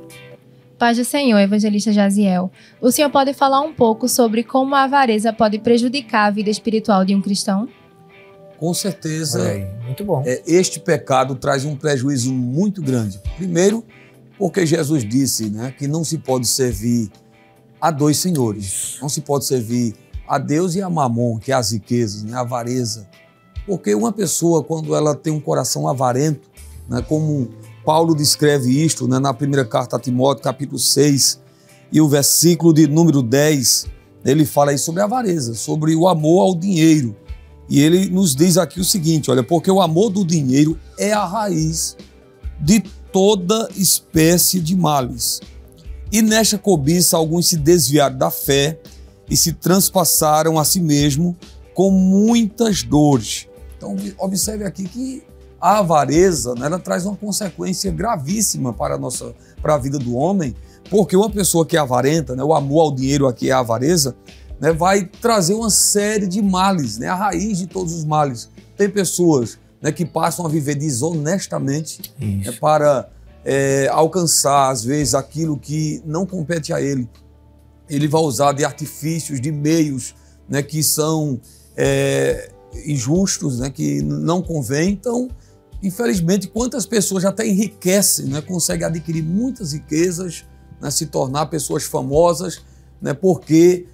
Paz do Senhor, evangelista Jaziel. O senhor pode falar um pouco sobre como a avareza pode prejudicar a vida espiritual de um cristão? Com certeza, Olha aí, muito bom. este pecado traz um prejuízo muito grande. Primeiro, porque Jesus disse, né, que não se pode servir a dois senhores. Não se pode servir a Deus e a Mamon, que é as riquezas, né, a avareza. Porque uma pessoa, quando ela tem um coração avarento, né, como Paulo descreve isto, né, na primeira carta a Timóteo, capítulo 6, e o versículo de número 10, ele fala aí sobre a avareza, sobre o amor ao dinheiro. E ele nos diz aqui o seguinte, olha, porque o amor do dinheiro é a raiz de toda espécie de males. E nesta cobiça alguns se desviaram da fé e se transpassaram a si mesmo com muitas dores. Então observe aqui que a avareza, né, ela traz uma consequência gravíssima para a vida do homem, porque uma pessoa que é avarenta, né, o amor ao dinheiro aqui é a avareza, né, vai trazer uma série de males, né, a raiz de todos os males. Tem pessoas, né, que passam a viver desonestamente, né, para alcançar, às vezes, aquilo que não compete a ele. Ele vai usar de artifícios, de meios, né, que são injustos, né, que não convém. Então, infelizmente, quantas pessoas até enriquecem, né, conseguem adquirir muitas riquezas, né, se tornar pessoas famosas, né, porque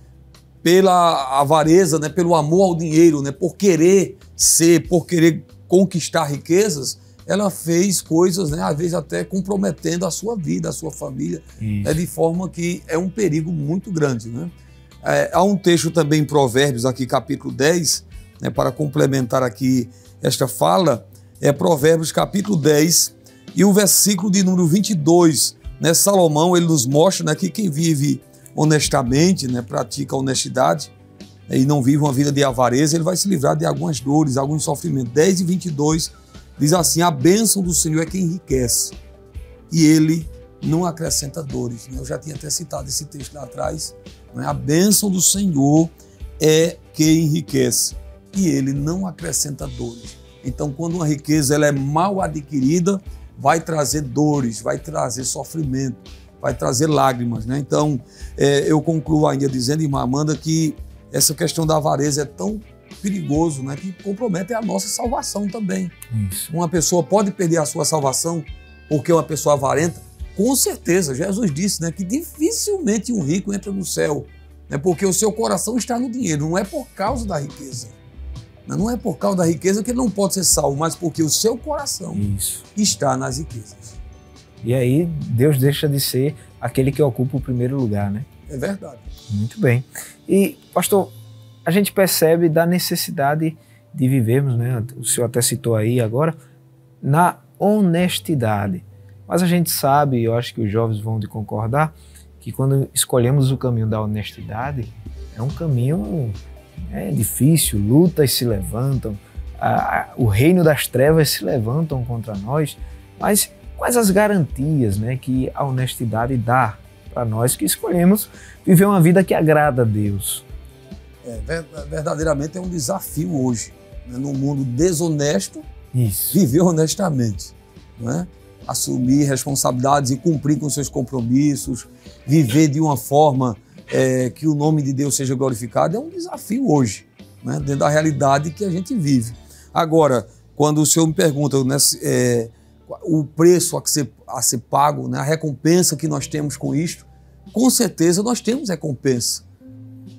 pela avareza, né, pelo amor ao dinheiro, né, por querer conquistar riquezas, ela fez coisas, né, às vezes até comprometendo a sua vida, a sua família, né, de forma que é um perigo muito grande, né? Há um texto também em Provérbios, aqui capítulo 10, né, para complementar aqui esta fala, é Provérbios capítulo 10 e o versículo de número 22, né, Salomão, ele nos mostra, né, que quem vive honestamente, né, pratica a honestidade, né, e não vive uma vida de avareza, ele vai se livrar de algumas dores, alguns sofrimentos. 10 e 22 diz assim, a bênção do Senhor é quem enriquece e ele não acrescenta dores. Eu já tinha até citado esse texto lá atrás, né? A bênção do Senhor é quem enriquece e ele não acrescenta dores. Então, quando uma riqueza ela é mal adquirida, vai trazer dores, vai trazer sofrimento, vai trazer lágrimas, né? Então, eu concluo ainda dizendo, irmã Amanda, que essa questão da avareza é tão perigoso, né, que compromete a nossa salvação também. Isso. Uma pessoa pode perder a sua salvação porque é uma pessoa avarenta? Com certeza, Jesus disse, né, que dificilmente um rico entra no céu, né, porque o seu coração está no dinheiro, não é por causa da riqueza. Não é por causa da riqueza que ele não pode ser salvo, mas porque o seu coração está nas riquezas. E aí Deus deixa de ser aquele que ocupa o primeiro lugar, né? É verdade. Muito bem. E, pastor, a gente percebe da necessidade de vivermos, né? O senhor até citou aí agora, na honestidade. Mas a gente sabe, eu acho que os jovens vão de concordar, que quando escolhemos o caminho da honestidade, é um caminho difícil, lutas se levantam, o reino das trevas se levantam contra nós, mas quais as garantias, né, que a honestidade dá para nós que escolhemos viver uma vida que agrada a Deus? Verdadeiramente é um desafio hoje, né, num mundo desonesto, Isso. viver honestamente, né? Assumir responsabilidades e cumprir com seus compromissos, viver de uma forma que o nome de Deus seja glorificado, é um desafio hoje, né, dentro da realidade que a gente vive. Agora, quando o senhor me pergunta o preço a ser pago, né, a recompensa que nós temos com isto, com certeza nós temos recompensa.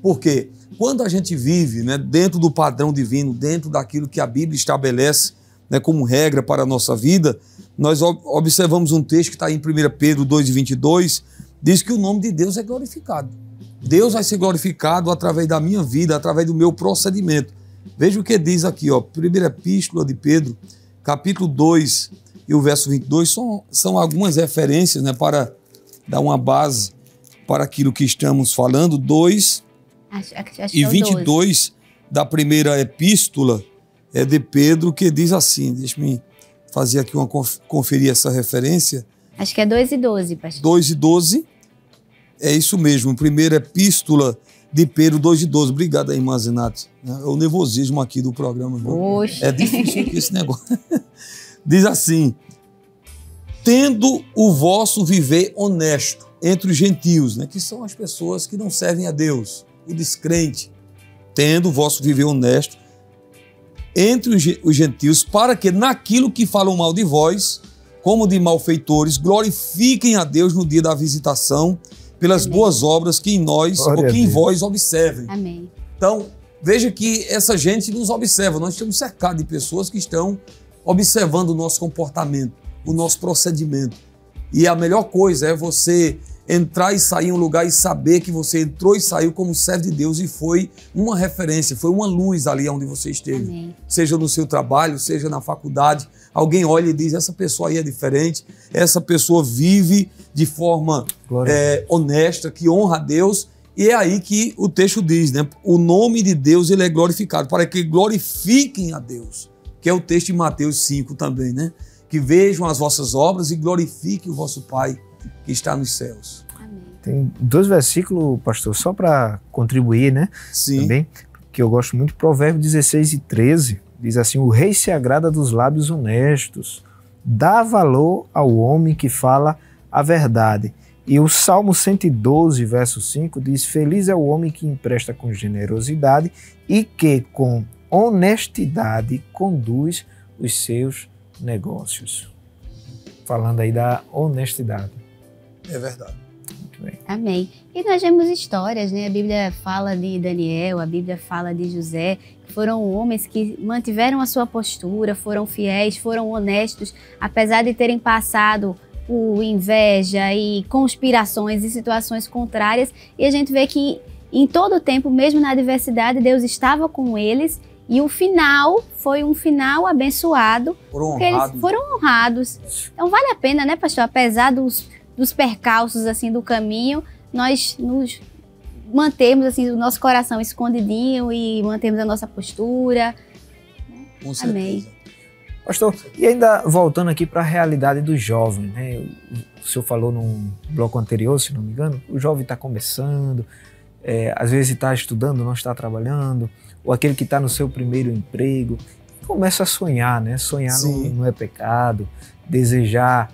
Por quê? Quando a gente vive, né, dentro do padrão divino, dentro daquilo que a Bíblia estabelece, né, como regra para a nossa vida, nós observamos um texto que está em 1 Pedro 2,22, diz que o nome de Deus é glorificado. Deus vai ser glorificado através da minha vida, através do meu procedimento. Veja o que diz aqui, ó, primeira epístola de Pedro, capítulo 2 e o verso 22, são algumas referências, né, para dar uma base para aquilo que estamos falando. 2 e 22 da primeira epístola de Pedro, que diz assim, deixa-me fazer aqui conferir essa referência. Acho que é 2 e 12, pastor. 2 e 12, é isso mesmo, primeira epístola de Pedro 2 e 12. Obrigado aí, irmã Zenate. É o nervosismo aqui do programa. Oxe. É difícil aqui esse negócio. Diz assim, tendo o vosso viver honesto entre os gentios, né, que são as pessoas que não servem a Deus, o descrente, tendo o vosso viver honesto entre os gentios, para que naquilo que falam mal de vós, como de malfeitores, glorifiquem a Deus no dia da visitação, pelas Amém. Boas obras que em nós Glória ou que a em Deus. vós observem. Amém. Então, veja que essa gente nos observa, nós estamos cercados de pessoas que estão observando o nosso comportamento, o nosso procedimento. E a melhor coisa é você entrar e sair em um lugar e saber que você entrou e saiu como servo de Deus e foi uma referência, foi uma luz ali onde você esteve. Amém. Seja no seu trabalho, seja na faculdade, alguém olha e diz, essa pessoa aí é diferente, essa pessoa vive de forma honesta, que honra a Deus, e é aí que o texto diz, né? O nome de Deus ele é glorificado, para que glorifiquem a Deus, que é o texto de Mateus 5 também, né? Que vejam as vossas obras e glorifiquem o vosso Pai que está nos céus. Amém. Tem 2 versículos, pastor, só para contribuir, né? Sim. Também, que eu gosto muito, Provérbios 16 e 13, diz assim, o rei se agrada dos lábios honestos, dá valor ao homem que fala a verdade. E o Salmo 112, verso 5, diz, feliz é o homem que empresta com generosidade e que com honestidade conduz os seus negócios. Falando aí da honestidade. É verdade. Muito bem. Amém. E nós vemos histórias, né? A Bíblia fala de Daniel, a Bíblia fala de José, que foram homens que mantiveram a sua postura, foram fiéis, foram honestos, apesar de terem passado por inveja e conspirações e situações contrárias. E a gente vê que em todo o tempo, mesmo na adversidade, Deus estava com eles. E o final foi um final abençoado, porque eles foram honrados. Então vale a pena, né, pastor? Apesar dos percalços assim do caminho, nós nos mantemos assim o nosso coração escondidinho e mantemos a nossa postura. Com certeza. Amém. Pastor, e ainda voltando aqui para a realidade do jovem, né? O senhor falou num bloco anterior, se não me engano, o jovem está começando, às vezes está estudando, não está trabalhando, ou aquele que está no seu primeiro emprego. começa a sonhar, né? Sonhar Sim. não é pecado, desejar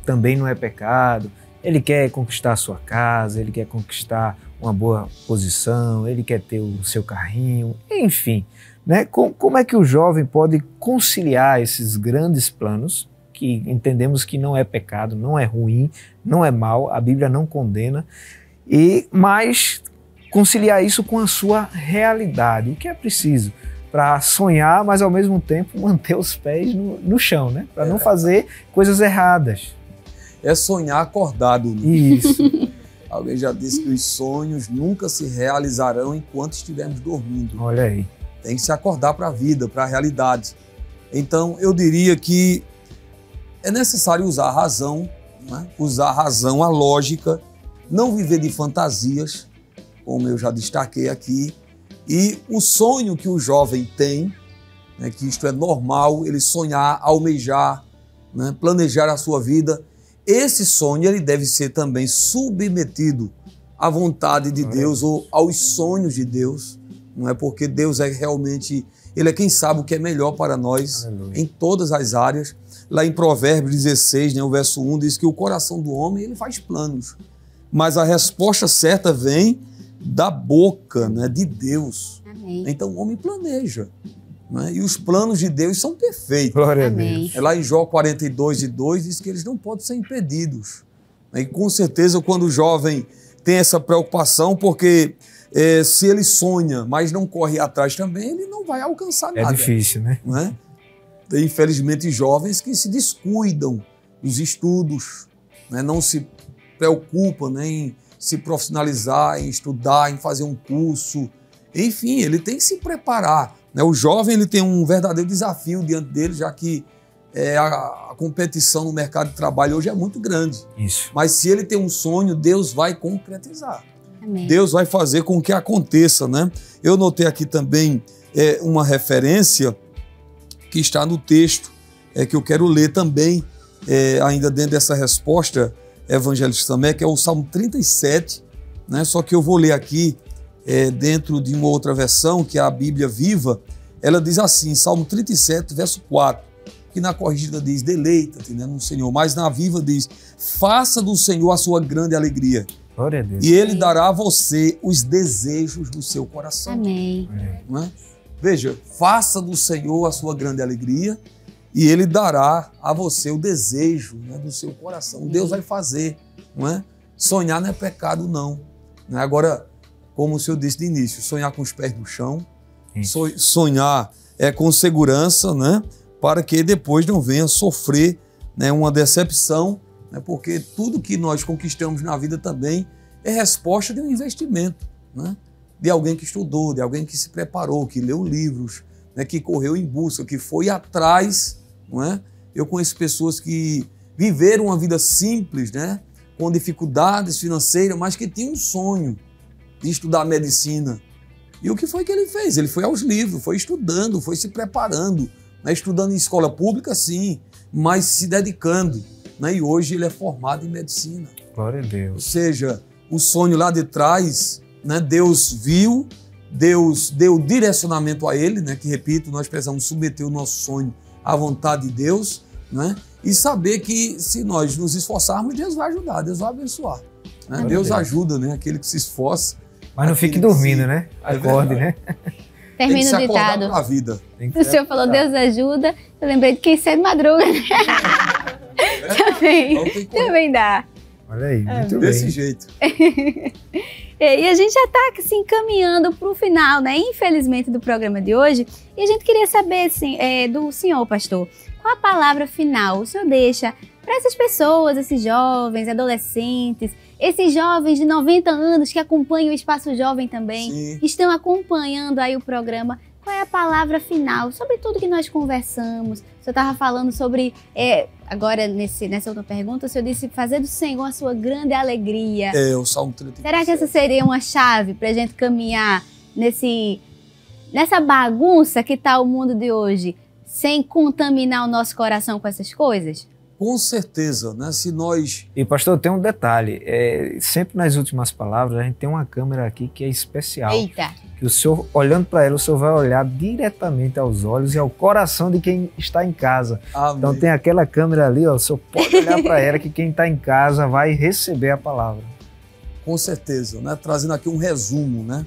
também não é pecado. Ele quer conquistar a sua casa, ele quer conquistar uma boa posição, ele quer ter o seu carrinho, enfim. Né? Como é que o jovem pode conciliar esses grandes planos, que entendemos que não é pecado, não é ruim, não é mal, a Bíblia não condena, mas conciliar isso com a sua realidade? O que é preciso para sonhar, mas ao mesmo tempo manter os pés no chão, né? Para não fazer coisas erradas. É sonhar acordado. Né? Isso. Alguém já disse que os sonhos nunca se realizarão enquanto estivermos dormindo. Olha aí. Tem que se acordar para a vida, para a realidade. Então, eu diria que é necessário usar a razão, né? Usar a razão, a lógica, não viver de fantasias, como eu já destaquei aqui. E o sonho que o jovem tem, né, que isto é normal, ele sonhar, almejar, né, planejar a sua vida, esse sonho ele deve ser também submetido à vontade de Deus ou aos sonhos de Deus. Não é porque Deus é realmente, Ele é quem sabe o que é melhor para nós. Aleluia. Em todas as áreas. Lá em Provérbios 16, né, o verso 1, diz que o coração do homem ele faz planos, mas a resposta certa vem da boca, né, de Deus. Amém. Então o homem planeja, né, e os planos de Deus são perfeitos. Glória Amém. a Deus. Lá em Jó 42:2 diz que eles não podem ser impedidos. E com certeza quando o jovem tem essa preocupação, porque se ele sonha, mas não corre atrás também, ele não vai alcançar nada. É difícil, né? Não é? Tem, infelizmente, jovens que se descuidam dos estudos, né? Não se preocupam, né, em se profissionalizar, em estudar, em fazer um curso. Enfim, ele tem que se preparar. Né? O jovem ele tem um verdadeiro desafio diante dele, já que a competição no mercado de trabalho hoje é muito grande. Isso. Mas se ele tem um sonho, Deus vai concretizar. Amém. Deus vai fazer com que aconteça, né? Eu notei aqui também uma referência que está no texto, que eu quero ler também, ainda dentro dessa resposta, evangelista também, que é o Salmo 37, né? Só que eu vou ler aqui dentro de uma outra versão, que é a Bíblia Viva. Ela diz assim, Salmo 37, verso 4, que na corrigida diz, deleita-te, né, no Senhor, mas na Viva diz, faça do Senhor a sua grande alegria. Glória a Deus. E Ele dará a você os desejos do seu coração. Amém. Não é? Veja, faça do Senhor a sua grande alegria e Ele dará a você o desejo, né, do seu coração. Deus vai fazer, não é? Sonhar não é pecado, não. Né? Agora, como o senhor disse de início, sonhar com os pés no chão, sonhar com segurança, né? Para que depois não venha sofrer, né, uma decepção, né? Porque tudo que nós conquistamos na vida também é resposta de um investimento, né? De alguém que estudou, de alguém que se preparou, que leu livros, né, que correu em busca, que foi atrás, não é? Eu conheço pessoas que viveram uma vida simples, né, com dificuldades financeiras, mas que tinham um sonho de estudar medicina. E o que foi que ele fez? Ele foi aos livros, foi estudando, foi se preparando, né, estudando em escola pública, sim, mas se dedicando, né, e hoje ele é formado em medicina. Glória a Ou Deus. seja, o sonho lá de trás, né, Deus viu, Deus deu direcionamento a ele, né, que, repito, nós precisamos submeter o nosso sonho à vontade de Deus, né, e saber que se nós nos esforçarmos, Deus vai ajudar, Deus vai abençoar. Né? Deus ajuda, né, aquele que se esforça. Mas não fique dormindo, né? Acorde, né? Tem que Termina se o acordar ditado. para a vida. O senhor falou, Deus ajuda. Eu lembrei de quem cedo madruga. Então tem que correr Também dá. Olha aí, muito desse bem. jeito. E a gente já está se encaminhando para o final, né? Infelizmente, do programa de hoje. E a gente queria saber assim, do senhor, pastor, qual a palavra final o senhor deixa para essas pessoas, esses jovens, adolescentes, esses jovens de 90 anos que acompanham o Espaço Jovem também, Sim. estão acompanhando aí o programa. Qual é a palavra final sobre tudo que nós conversamos? O senhor estava falando sobre, agora nessa outra pergunta, o senhor disse fazer do Senhor a sua grande alegria. O Salmo 37. Será que essa seria uma chave para a gente caminhar nessa bagunça que está o mundo de hoje, sem contaminar o nosso coração com essas coisas? Com certeza, né? Se nós... E pastor, tem um detalhe, sempre nas últimas palavras a gente tem uma câmera aqui que é especial. Eita! Que o senhor, olhando para ela, o senhor vai olhar diretamente aos olhos e ao coração de quem está em casa. Amém. Então tem aquela câmera ali, ó, o senhor pode olhar para ela que quem está em casa vai receber a palavra. Com certeza, né? Trazendo aqui um resumo, né?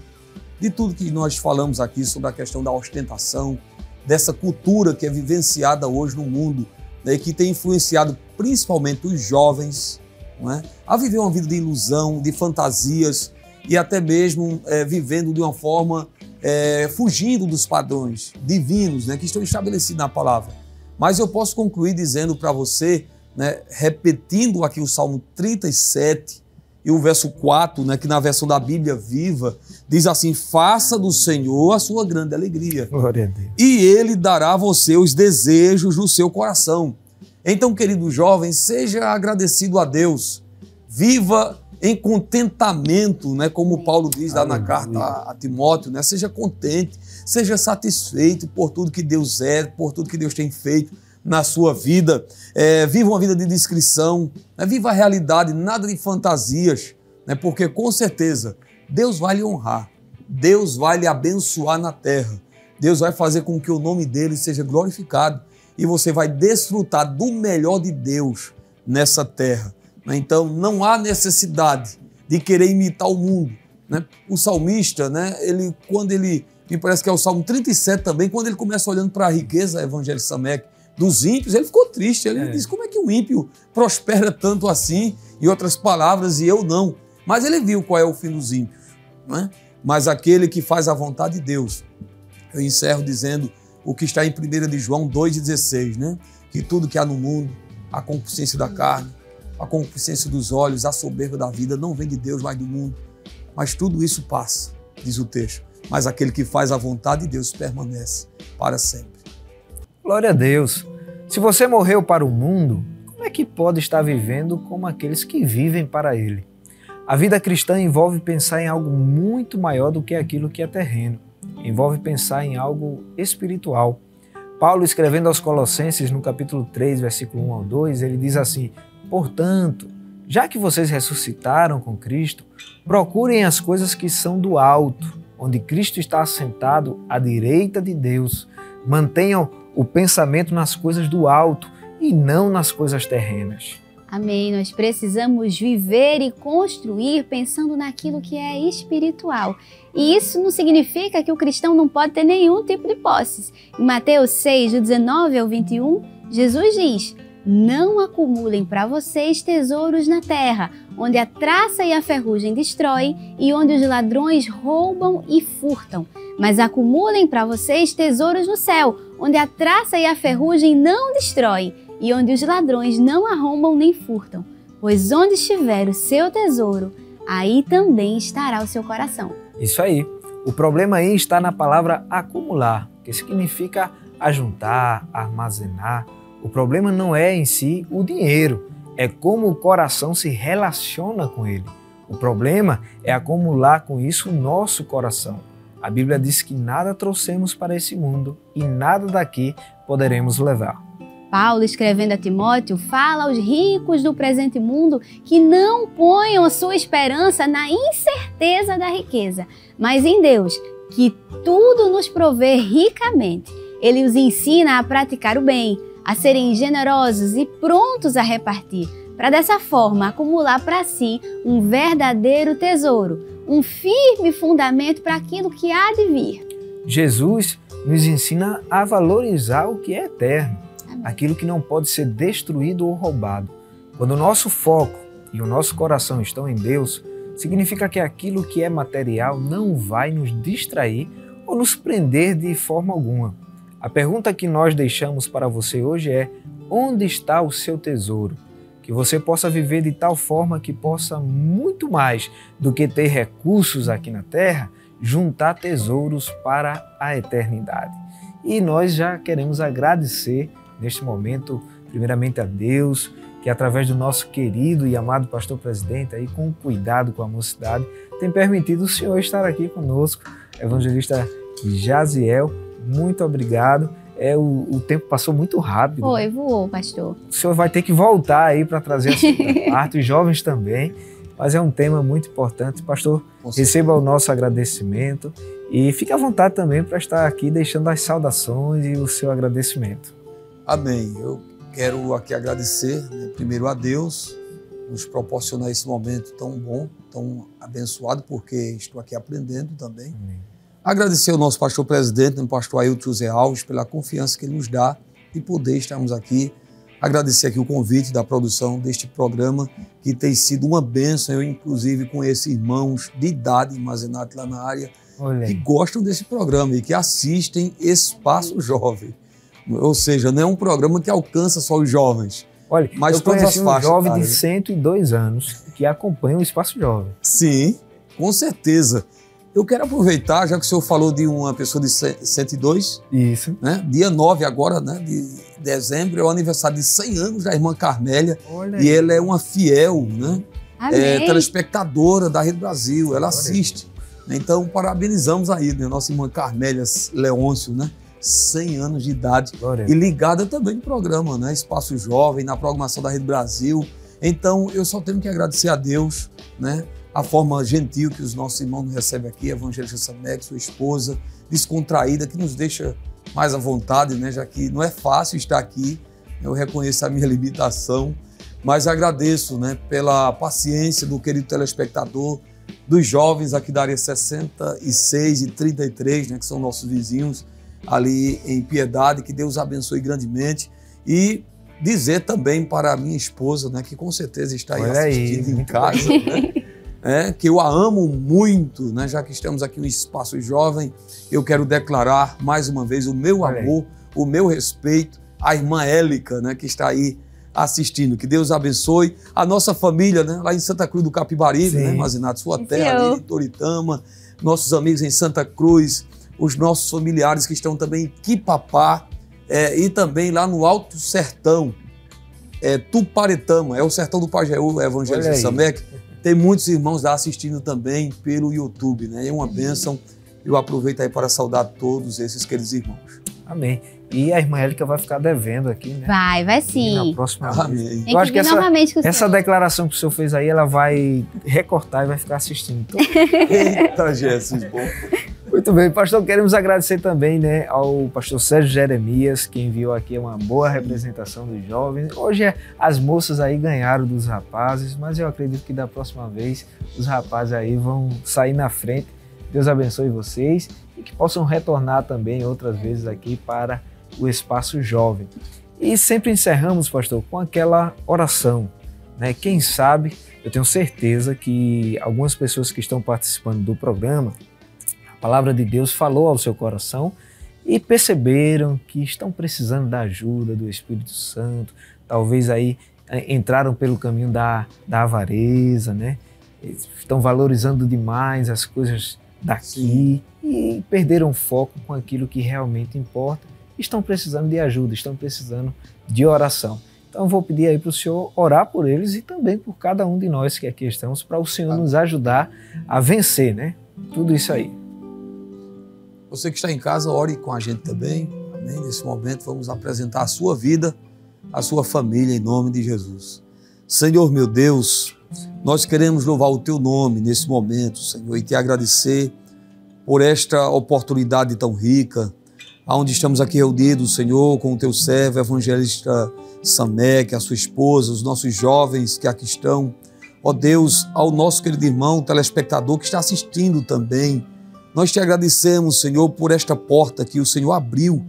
De tudo que nós falamos aqui sobre a questão da ostentação, dessa cultura que é vivenciada hoje no mundo, né? Que tem influenciado principalmente os jovens, né? A viver uma vida de ilusão, de fantasias e até mesmo vivendo de uma forma fugindo dos padrões divinos, né? Que estão estabelecidos na palavra. Mas eu posso concluir dizendo para você, né? Repetindo aqui o Salmo 37, e o verso 4, né, que na versão da Bíblia Viva, diz assim: faça do Senhor a sua grande alegria. Glória a Deus. E Ele dará a você os desejos do seu coração. Então, querido jovem, seja agradecido a Deus. Viva em contentamento, né, como Paulo diz lá na carta a Timóteo, né? Seja contente, seja satisfeito por tudo que Deus é, por tudo que Deus tem feito na sua vida. Viva uma vida de discrição, né? Viva a realidade, nada de fantasias, né? Porque com certeza Deus vai lhe honrar, Deus vai lhe abençoar na terra, Deus vai fazer com que o nome dele seja glorificado e você vai desfrutar do melhor de Deus nessa terra, né? Então não há necessidade de querer imitar o mundo, né? O salmista, né? Quando ele, me parece que é o Salmo 37 também, quando ele começa olhando para a riqueza, Evangelho Samek, dos ímpios, ele ficou triste. Ele disse: como é que um ímpio prospera tanto assim? Em outras palavras, e eu não. Mas ele viu qual é o fim dos ímpios, né? Mas aquele que faz a vontade de Deus. Eu encerro dizendo o que está em 1 de João 2,16, né? Que tudo que há no mundo, a concupiscência da carne, a concupiscência dos olhos, a soberba da vida, não vem de Deus, mas do mundo. Mas tudo isso passa, diz o texto. Mas aquele que faz a vontade de Deus permanece para sempre. Glória a Deus. Se você morreu para o mundo, como é que pode estar vivendo como aqueles que vivem para ele? A vida cristã envolve pensar em algo muito maior do que aquilo que é terreno. Envolve pensar em algo espiritual. Paulo, escrevendo aos Colossenses, no capítulo 3, versículo 1 ao 2, ele diz assim: portanto, já que vocês ressuscitaram com Cristo, procurem as coisas que são do alto, onde Cristo está assentado à direita de Deus. Mantenham o pensamento nas coisas do alto e não nas coisas terrenas. Amém. Nós precisamos viver e construir pensando naquilo que é espiritual. E isso não significa que o cristão não pode ter nenhum tipo de posses. Em Mateus 6, do 19 ao 21, Jesus diz: não acumulem para vocês tesouros na terra, onde a traça e a ferrugem destroem e onde os ladrões roubam e furtam. Mas acumulem para vocês tesouros no céu, onde a traça e a ferrugem não destroem e onde os ladrões não arrombam nem furtam. Pois onde estiver o seu tesouro, aí também estará o seu coração. Isso aí. O problema aí está na palavra acumular, que significa ajuntar, armazenar. O problema não é em si o dinheiro, é como o coração se relaciona com ele. O problema é acumular com isso o nosso coração. A Bíblia diz que nada trouxemos para esse mundo e nada daqui poderemos levar. Paulo, escrevendo a Timóteo, fala aos ricos do presente mundo que não ponham a sua esperança na incerteza da riqueza, mas em Deus, que tudo nos provê ricamente. Ele os ensina a praticar o bem, a serem generosos e prontos a repartir, para dessa forma acumular para si um verdadeiro tesouro, um firme fundamento para aquilo que há de vir. Jesus nos ensina a valorizar o que é eterno, aquilo que não pode ser destruído ou roubado. Quando o nosso foco e o nosso coração estão em Deus, significa que aquilo que é material não vai nos distrair ou nos prender de forma alguma. A pergunta que nós deixamos para você hoje é: onde está o seu tesouro? Que você possa viver de tal forma que possa, muito mais do que ter recursos aqui na terra, juntar tesouros para a eternidade. E nós já queremos agradecer neste momento, primeiramente a Deus, que através do nosso querido e amado pastor presidente, aí, com cuidado com a mocidade, tem permitido o senhor estar aqui conosco, evangelista Jaziel. Muito obrigado. O tempo passou muito rápido. Foi, voou, pastor. O senhor vai ter que voltar aí para trazer a segunda parte, os jovens também, mas é um tema muito importante. Pastor, receba o nosso agradecimento e fique à vontade também para estar aqui deixando as saudações e o seu agradecimento. Amém. Eu quero aqui agradecer, né, primeiro a Deus, nos proporcionar esse momento tão bom, tão abençoado, porque estou aqui aprendendo também. Amém. Agradecer ao nosso pastor presidente, o pastor Ailton José Alves, pela confiança que ele nos dá de poder estarmos aqui. Agradecer aqui o convite da produção deste programa, que tem sido uma bênção. Eu, inclusive, conheço irmãos de idade, Mazenate lá na área, que gostam desse programa e que assistem Espaço Jovem. Ou seja, não é um programa que alcança só os jovens. Olha, mas eu conheci um jovem de 102 anos que acompanha o Espaço Jovem. Sim, com certeza. Eu quero aproveitar, já que o senhor falou de uma pessoa de 102. Isso. Né? Dia 9 agora, né, de dezembro, é o aniversário de 100 anos da irmã Carmélia. E ela é uma fiel, né, telespectadora da Rede Brasil. Ela assiste. Então, parabenizamos aí, né, nossa irmã Carmélia Leôncio, né? 100 anos de idade. E ligada também no programa, né? Espaço Jovem, na programação da Rede Brasil. Então, eu só tenho que agradecer a Deus, né? A forma gentil que os nossos irmãos nos recebem aqui, a evangelista Samek, sua esposa, descontraída, que nos deixa mais à vontade, né? Já que não é fácil estar aqui, eu reconheço a minha limitação, mas agradeço, né, pela paciência do querido telespectador, dos jovens aqui da área 66 e 33, né, que são nossos vizinhos ali em Piedade, que Deus abençoe grandemente. E dizer também para a minha esposa, né, que com certeza está aí assistindo em casa, né, que eu a amo muito, né, já que estamos aqui no Espaço Jovem. Eu quero declarar mais uma vez o meu amor, o meu respeito à irmã Élica, né, que está aí assistindo. Que Deus abençoe a nossa família, né, lá em Santa Cruz do Capibaribe, né, Mazinato, sua terra ali em Toritama, nossos amigos em Santa Cruz, os nossos familiares que estão também em Quipapá, e também lá no Alto Sertão, Tuparetama, é o sertão do Pajeú, o evangelista Samek. Tem muitos irmãos lá assistindo também pelo YouTube, né? É uma bênção. Eu aproveito aí para saudar todos esses queridos irmãos. Amém. E a irmã Élica vai ficar devendo aqui, né? Vai sim. Na próxima vez. Amém. Eu acho que essa declaração que o senhor fez aí, ela vai recortar e vai ficar assistindo. Então... Eita, Jesus, bom. Muito bem, pastor, queremos agradecer também, né, ao pastor Sérgio Jeremias, que enviou aqui uma boa representação dos jovens. Hoje as moças aí ganharam dos rapazes, mas eu acredito que da próxima vez os rapazes aí vão sair na frente. Deus abençoe vocês e que possam retornar também outras vezes aqui para o Espaço Jovem. E sempre encerramos, pastor, com aquela oração, né? Quem sabe, eu tenho certeza que algumas pessoas que estão participando do programa, a palavra de Deus falou ao seu coração e perceberam que estão precisando da ajuda do Espírito Santo, talvez aí entraram pelo caminho da avareza, né? Estão valorizando demais as coisas daqui e perderam foco com aquilo que realmente importa. Estão precisando de ajuda, estão precisando de oração. Então vou pedir aí para o senhor orar por eles e também por cada um de nós que aqui estamos, para o Senhor nos ajudar a vencer, né? Tudo isso aí. Você que está em casa, ore com a gente também. Amém? Nesse momento vamos apresentar a sua vida, a sua família, em nome de Jesus. Senhor meu Deus, nós queremos louvar o Teu nome nesse momento, Senhor, e Te agradecer por esta oportunidade tão rica, onde estamos aqui reunidos, Senhor, com o Teu servo, evangelista Samek, a sua esposa, os nossos jovens que aqui estão. Ó Deus, ao nosso querido irmão, telespectador que está assistindo também, nós Te agradecemos, Senhor, por esta porta que o Senhor abriu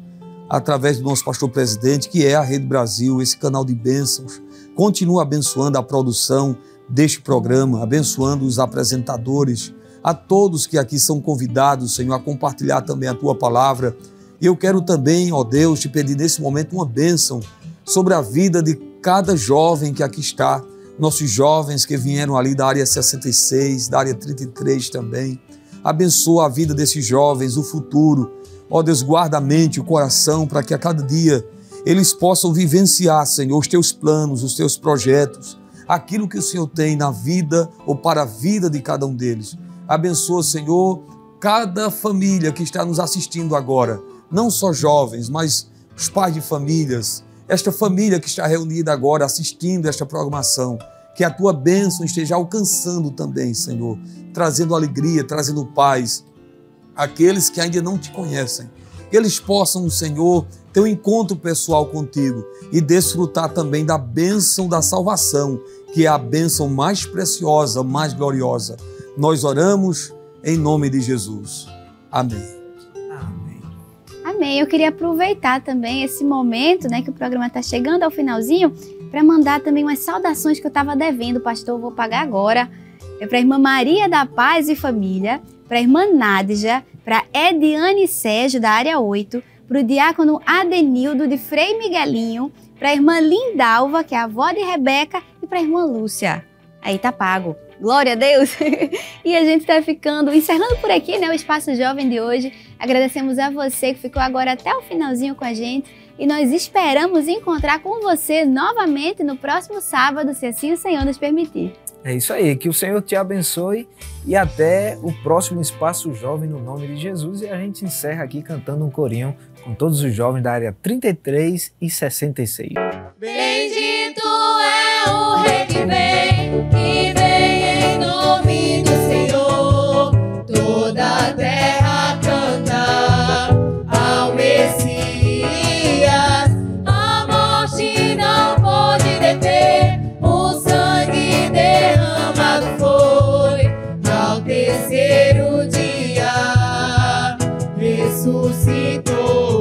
através do nosso pastor presidente, que é a Rede Brasil, esse canal de bênçãos. Continua abençoando a produção deste programa, abençoando os apresentadores, a todos que aqui são convidados, Senhor, a compartilhar também a Tua palavra. E eu quero também, ó Deus, Te pedir nesse momento uma bênção sobre a vida de cada jovem que aqui está, nossos jovens que vieram ali da área 66, da área 33 também. Abençoa a vida desses jovens, o futuro. Ó Deus, guarda a mente, o coração, para que a cada dia eles possam vivenciar, Senhor, os Teus planos, os Teus projetos, aquilo que o Senhor tem na vida ou para a vida de cada um deles. Abençoa, Senhor, cada família que está nos assistindo agora, não só jovens, mas os pais de famílias, esta família que está reunida agora assistindo esta programação, que a tua bênção esteja alcançando também, Senhor, trazendo alegria, trazendo paz, aqueles que ainda não te conhecem, que eles possam, Senhor, ter um encontro pessoal contigo e desfrutar também da bênção da salvação, que é a bênção mais preciosa, mais gloriosa. Nós oramos em nome de Jesus. Amém. Amém. Eu queria aproveitar também esse momento, né, que o programa está chegando ao finalzinho, para mandar também umas saudações que eu estava devendo, pastor, eu vou pagar agora. É para a irmã Maria da Paz e Família, para a irmã Nádja, para Ediane Sérgio, da área 8, para o diácono Adenildo de Frei Miguelinho, para a irmã Lindalva, que é a avó de Rebeca, e para a irmã Lúcia. Aí tá pago. Glória a Deus! E a gente está encerrando por aqui, né, o Espaço Jovem de hoje. Agradecemos a você que ficou agora até o finalzinho com a gente e nós esperamos encontrar com você novamente no próximo sábado, se assim o Senhor nos permitir. É isso aí, que o Senhor te abençoe e até o próximo Espaço Jovem no nome de Jesus. E a gente encerra aqui cantando um corinho com todos os jovens da área 33 e 66. Bendito é o Rei que vem em nome do Senhor. Toda a terra canta ao Messias. A morte não pode deter, o sangue derramado foi. Ao terceiro dia ressuscitou.